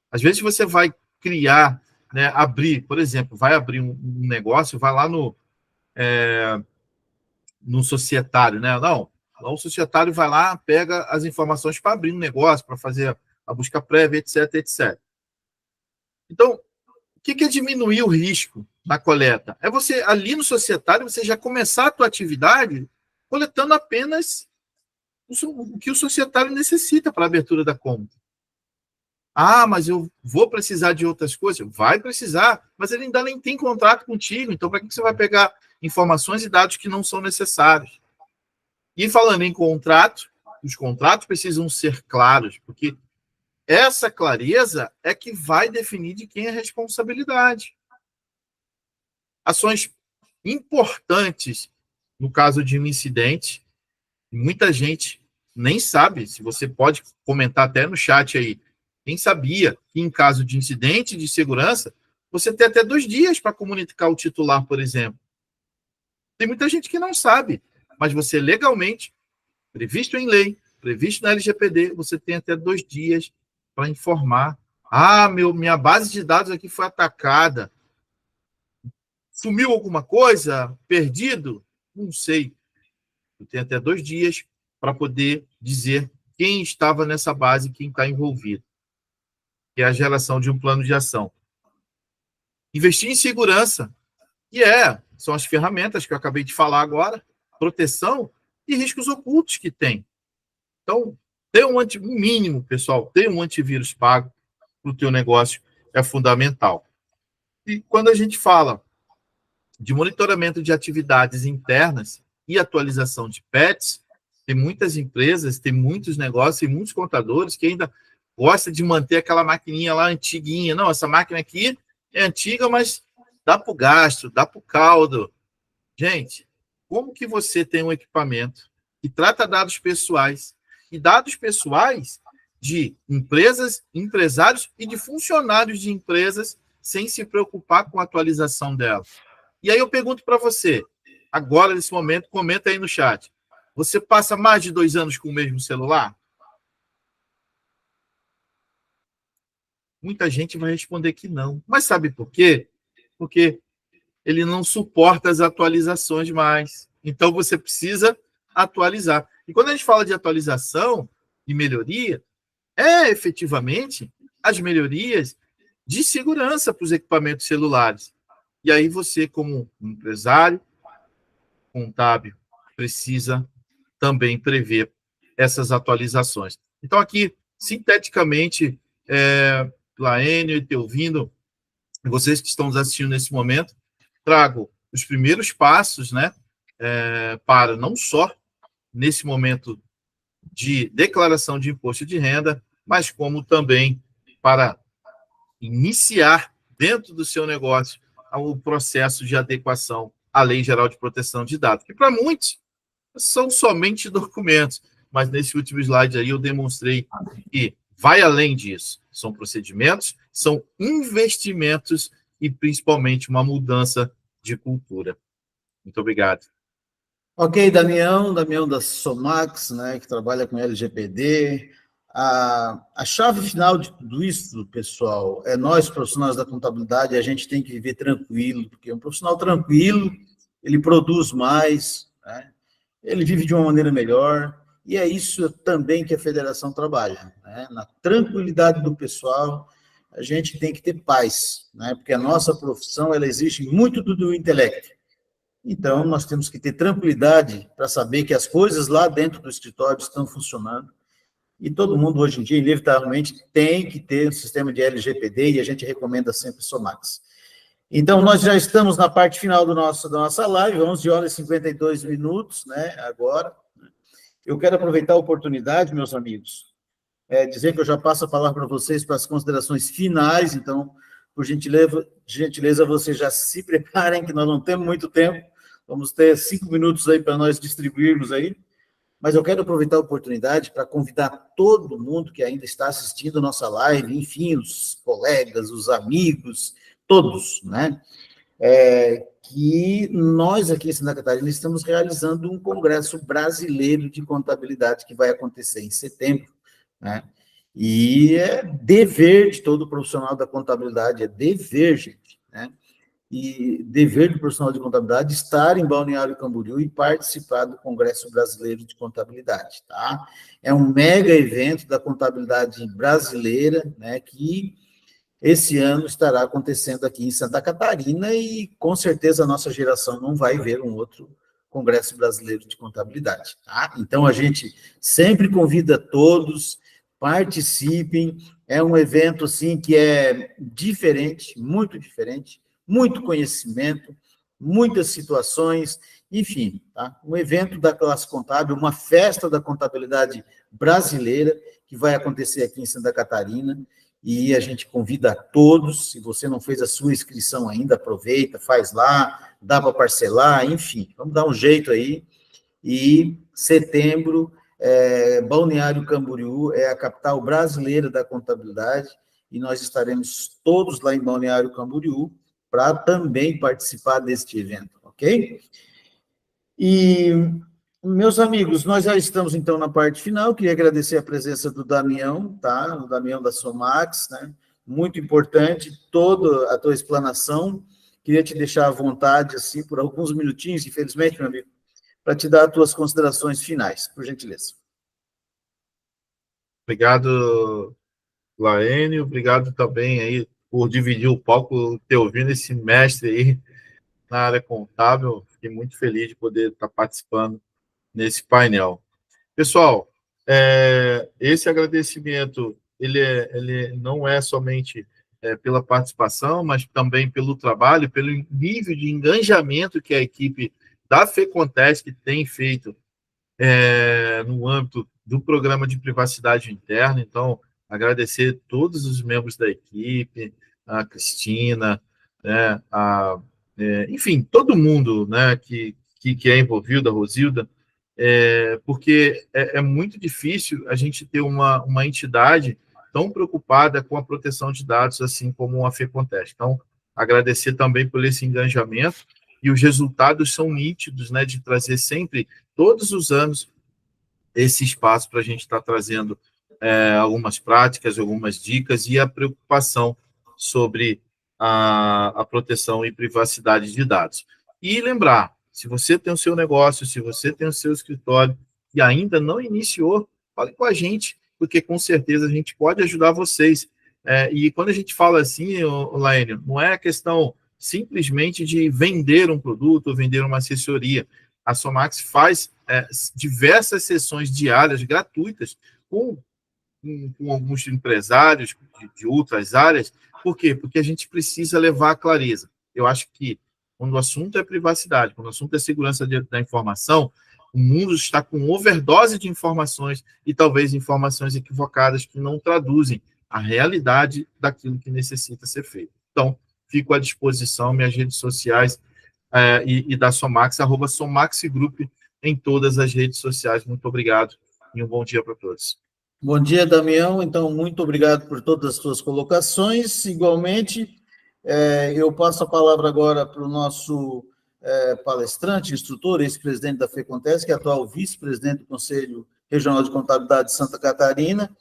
Às vezes você vai criar né, abrir, por exemplo, vai abrir um negócio, vai lá no societário, né? Não, o societário vai lá, pega as informações para abrir um negócio, para fazer a busca prévia, etc, etc. Então, o que é diminuir o risco na coleta? É você, ali no societário, você já começar a tua atividade coletando apenas o que o societário necessita para a abertura da conta. Ah, mas eu vou precisar de outras coisas? Vai precisar, mas ele ainda nem tem contrato contigo, então para que você vai pegar informações e dados que não são necessários? E falando em contrato, os contratos precisam ser claros, porque essa clareza é que vai definir de quem é a responsabilidade. Ações importantes no caso de um incidente, muita gente nem sabe, se você pode comentar até no chat aí, quem sabia que em caso de incidente de segurança, você tem até 2 dias para comunicar o titular, por exemplo. Tem muita gente que não sabe, mas você legalmente, previsto em lei, previsto na LGPD, você tem até 2 dias para informar. Ah, minha base de dados aqui foi atacada. Sumiu alguma coisa? Perdido? Não sei. Eu tenho até 2 dias para poder dizer quem estava nessa base, quem está envolvido. Que é a geração de um plano de ação. Investir em segurança, que são as ferramentas que eu acabei de falar agora, proteção e riscos ocultos que tem. Então, ter um mínimo, pessoal, ter um antivírus pago para o teu negócio é fundamental. E quando a gente fala de monitoramento de atividades internas e atualização de PETs, tem muitas empresas, tem muitos negócios, tem muitos contadores que ainda gosta de manter aquela maquininha lá antiguinha. Não, essa máquina aqui é antiga, mas dá para o gasto, dá para o caldo. Gente, como que você tem um equipamento que trata dados pessoais e dados pessoais de empresas, empresários e de funcionários de empresas sem se preocupar com a atualização dela? E aí eu pergunto para você, agora nesse momento, comenta aí no chat. Você passa mais de 2 anos com o mesmo celular? Muita gente vai responder que não. Mas sabe por quê? Porque ele não suporta as atualizações mais. Então, você precisa atualizar. E quando a gente fala de atualização e melhoria, efetivamente as melhorias de segurança para os equipamentos celulares. E aí você, como empresário, contábil, precisa também prever essas atualizações. Então, aqui, sinteticamente, Laênio e Teovindo, vocês que estão nos assistindo nesse momento, trago os primeiros passos, né, para não só nesse momento de declaração de imposto de renda, mas como também para iniciar dentro do seu negócio o processo de adequação à Lei Geral de Proteção de Dados, que para muitos são somente documentos, mas nesse último slide aí eu demonstrei que vai além disso. São procedimentos, são investimentos e, principalmente, uma mudança de cultura. Muito obrigado. Ok, Damião da Somax, né, que trabalha com LGPD. A chave final de tudo isso, pessoal, é nós, profissionais da contabilidade, a gente tem que viver tranquilo, porque um profissional tranquilo, ele produz mais, né, ele vive de uma maneira melhor, e é isso também que a federação trabalha, né, na tranquilidade do pessoal. A gente tem que ter paz, né, porque a nossa profissão, ela exige muito do intelecto. Então, nós temos que ter tranquilidade para saber que as coisas lá dentro do escritório estão funcionando. E todo mundo, hoje em dia, inevitavelmente, tem que ter um sistema de LGPD, e a gente recomenda sempre Somax. Então, nós já estamos na parte final da nossa live, 11 horas e 52 minutos, né, agora. Eu quero aproveitar a oportunidade, meus amigos, dizer que eu já passo a palavra para vocês para as considerações finais, então, por gentileza, vocês já se preparem, que nós não temos muito tempo. Vamos ter 5 minutos aí para nós distribuirmos aí, mas eu quero aproveitar a oportunidade para convidar todo mundo que ainda está assistindo a nossa live, enfim, os colegas, os amigos, todos, né, que nós aqui em Santa Catarina estamos realizando um congresso brasileiro de contabilidade que vai acontecer em setembro, né, E é dever de todo profissional da contabilidade, é dever, gente, né? E dever do profissional de contabilidade estar em Balneário Camboriú e participar do Congresso Brasileiro de Contabilidade, tá? É um mega evento da contabilidade brasileira, né, que esse ano estará acontecendo aqui em Santa Catarina e, com certeza, a nossa geração não vai ver um outro Congresso Brasileiro de Contabilidade, tá? Então, a gente sempre convida todos, participem, é um evento, assim, que é diferente, muito conhecimento, muitas situações, enfim, tá? Um evento da classe contábil, uma festa da contabilidade brasileira, que vai acontecer aqui em Santa Catarina, e a gente convida a todos, se você não fez a sua inscrição ainda, aproveita, faz lá, dá para parcelar, enfim, vamos dar um jeito aí, e setembro, Balneário Camboriú é a capital brasileira da contabilidade, e nós estaremos todos lá em Balneário Camboriú, para também participar deste evento, ok? E, meus amigos, nós já estamos, então, na parte final. Queria agradecer a presença do Damião, tá? O Damião da Somax, né? Muito importante toda a tua explanação. Queria te deixar à vontade, assim, por alguns minutinhos, infelizmente, meu amigo, para te dar as tuas considerações finais, por gentileza. Obrigado, Laênio, obrigado também aí por dividir o palco, ter ouvido esse mestre aí na área contábil. Fiquei muito feliz de poder estar participando nesse painel. Pessoal, esse agradecimento, ele não é somente pela participação, mas também pelo trabalho, pelo nível de engajamento que a equipe da FECONTESC tem feito no âmbito do programa de privacidade interna. Então, agradecer todos os membros da equipe, a Cristina, né, enfim, todo mundo, né, que é envolvido, a Rosilda, porque é muito difícil a gente ter uma entidade tão preocupada com a proteção de dados, assim como a FECONTESC. Então, agradecer também por esse engajamento, e os resultados são nítidos, né, de trazer sempre, todos os anos, esse espaço para a gente estar trazendo algumas práticas, algumas dicas e a preocupação sobre a proteção e privacidade de dados. E lembrar, se você tem o seu negócio, se você tem o seu escritório e ainda não iniciou, fale com a gente, porque com certeza a gente pode ajudar vocês. E quando a gente fala assim, Laênio, não é a questão simplesmente de vender um produto ou vender uma assessoria. A Somax faz diversas sessões diárias gratuitas com alguns empresários de outras áreas. Por quê? Porque a gente precisa levar a clareza. Eu acho que quando o assunto é privacidade, quando o assunto é segurança da informação, o mundo está com overdose de informações e talvez informações equivocadas que não traduzem a realidade daquilo que necessita ser feito. Então, fico à disposição, minhas redes sociais e da Somax, @SomaxGroup, em todas as redes sociais. Muito obrigado e um bom dia para todos. Bom dia, Damião. Então, muito obrigado por todas as suas colocações. Igualmente, eu passo a palavra agora para o nosso palestrante, instrutor, ex-presidente da FECONTESC, que é atual vice-presidente do Conselho Regional de Contabilidade de Santa Catarina.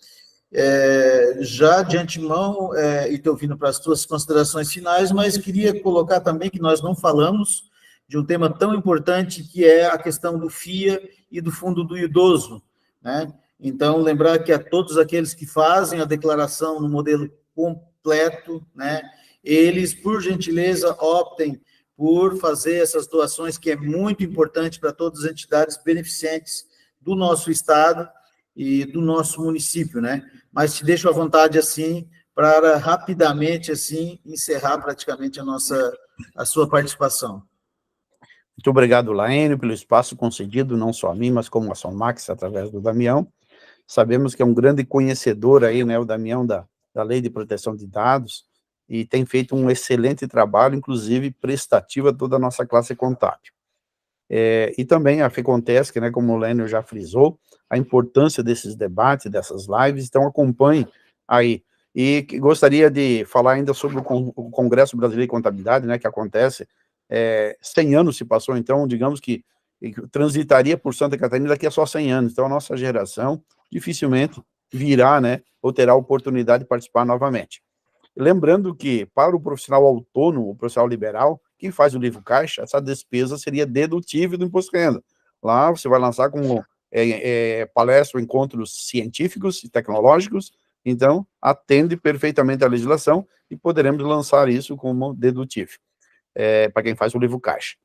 Já de antemão, e estou ouvindo para as suas considerações finais, mas queria colocar também que nós não falamos de um tema tão importante, que é a questão do FIA e do Fundo do Idoso, né? Então, lembrar que a todos aqueles que fazem a declaração no modelo completo, né, eles, por gentileza, optem por fazer essas doações, que é muito importante para todas as entidades beneficentes do nosso estado e do nosso município, né? Mas te deixo à vontade, assim, para rapidamente, assim, encerrar praticamente a sua participação. Muito obrigado, Laênio, pelo espaço concedido, não só a mim, mas como a Somax, através do Damião. Sabemos que é um grande conhecedor aí, né, o Damião, da Lei de Proteção de Dados, e tem feito um excelente trabalho, inclusive prestativo a toda a nossa classe contábil. E também a FECONTESC, né, como o Laênio já frisou, a importância desses debates, dessas lives, então acompanhe aí. E gostaria de falar ainda sobre o Congresso Brasileiro de Contabilidade, né, que acontece, 100 anos se passou, então, digamos que transitaria por Santa Catarina daqui a só 100 anos, então a nossa geração dificilmente virá, né, ou terá a oportunidade de participar novamente. Lembrando que, para o profissional autônomo, o profissional liberal, quem faz o livro caixa, essa despesa seria dedutível do imposto de renda. Lá você vai lançar como palestra, encontros científicos e tecnológicos, então atende perfeitamente a legislação e poderemos lançar isso como dedutível, para quem faz o livro caixa.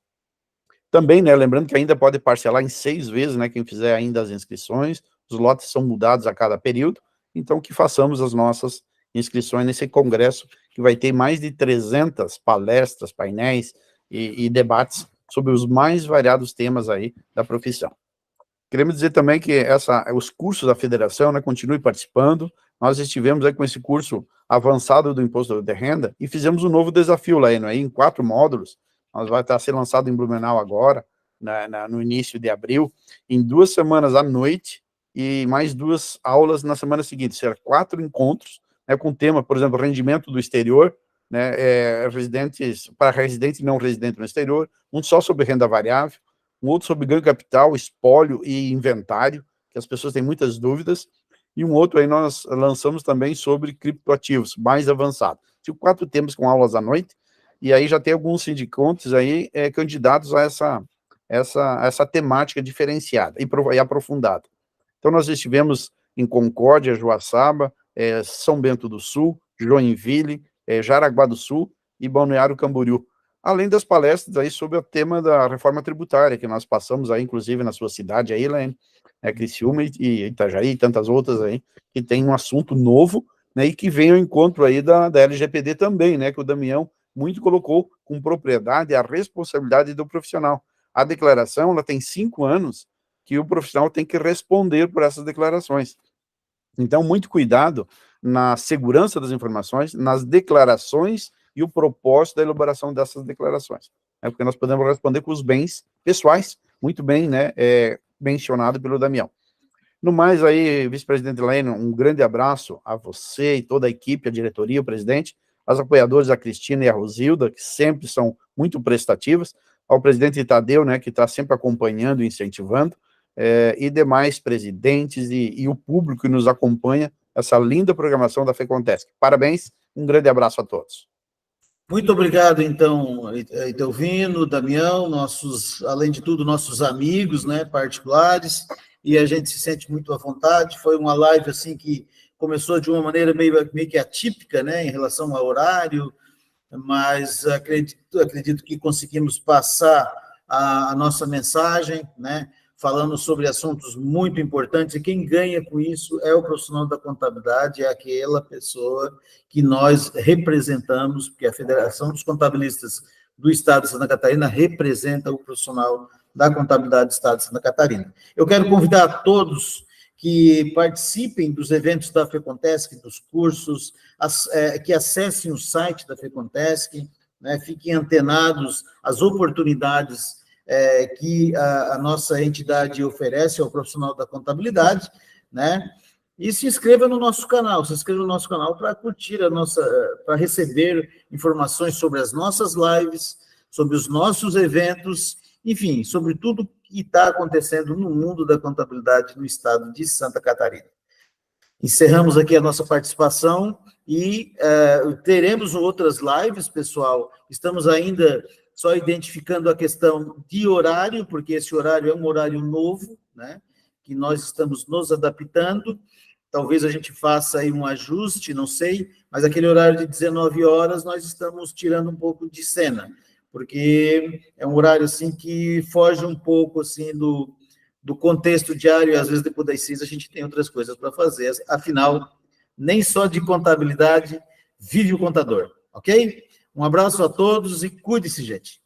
Também, né, lembrando que ainda pode parcelar em 6 vezes, né, quem fizer ainda as inscrições, os lotes são mudados a cada período, então que façamos as nossas inscrições nesse congresso, que vai ter mais de 300 palestras, painéis e debates sobre os mais variados temas aí da profissão. Queremos dizer também que os cursos da federação, né, continue participando. Nós estivemos aí com esse curso avançado do imposto de renda e fizemos um novo desafio lá, aí, em 4 módulos. Nós vai estar sendo lançado em Blumenau agora, no início de abril, em 2 semanas à noite e mais 2 aulas na semana seguinte. Serão 4 encontros, né, com tema, por exemplo, rendimento do exterior, né, para residente e não residente no exterior, um só sobre renda variável, um outro sobre ganho capital, espólio e inventário, que as pessoas têm muitas dúvidas, e um outro aí nós lançamos também sobre criptoativos, mais avançado. Tinha 4 temas com aulas à noite, e aí já tem alguns sindicatos aí candidatos a essa temática diferenciada e aprofundada. Então nós estivemos em Concórdia, Joaçaba, São Bento do Sul, Joinville, Jaraguá do Sul e Balneário Camboriú. Além das palestras aí sobre o tema da reforma tributária, que nós passamos aí, inclusive, na sua cidade aí, Laine, Criciúma e Itajaí e tantas outras aí, que tem um assunto novo, né, e que vem ao encontro aí da LGPD também, né, que o Damião muito colocou com propriedade a responsabilidade do profissional. A declaração, ela tem 5 anos que o profissional tem que responder por essas declarações. Então, muito cuidado na segurança das informações, nas declarações e o propósito da elaboração dessas declarações. Porque nós podemos responder com os bens pessoais, muito bem, né, mencionado pelo Damião. No mais, aí, vice-presidente Laine, um grande abraço a você e toda a equipe, a diretoria, o presidente, aos apoiadores, a Cristina e a Rosilda, que sempre são muito prestativas, ao presidente Tadeu, né, que está sempre acompanhando e incentivando, e demais presidentes e o público que nos acompanha, essa linda programação da FECONTESC. Parabéns, um grande abraço a todos. Muito obrigado, então, Etelvino, Damião, além de tudo, nossos amigos, né, particulares, e a gente se sente muito à vontade. Foi uma live, assim, que começou de uma maneira meio que atípica, né, em relação ao horário, mas acredito que conseguimos passar a nossa mensagem, né, falando sobre assuntos muito importantes, e quem ganha com isso é o profissional da contabilidade, é aquela pessoa que nós representamos, porque a Federação dos Contabilistas do Estado de Santa Catarina representa o profissional da contabilidade do Estado de Santa Catarina. Eu quero convidar a todos que participem dos eventos da FECONTESC, dos cursos, que acessem o site da FECONTESC, né, fiquem antenados às oportunidades que a nossa entidade oferece ao profissional da contabilidade, né? E se inscreva no nosso canal, para curtir para receber informações sobre as nossas lives, sobre os nossos eventos, enfim, sobre tudo que está acontecendo no mundo da contabilidade no estado de Santa Catarina. Encerramos aqui a nossa participação e teremos outras lives, pessoal. Estamos ainda só identificando a questão de horário, porque esse horário é um horário novo, né, que nós estamos nos adaptando. Talvez a gente faça aí um ajuste, não sei, mas aquele horário de 19 horas nós estamos tirando um pouco de cena, porque é um horário assim que foge um pouco assim do contexto diário, e às vezes depois das 6 a gente tem outras coisas para fazer. Afinal, nem só de contabilidade vive o contador, ok? Um abraço a todos e cuide-se, gente.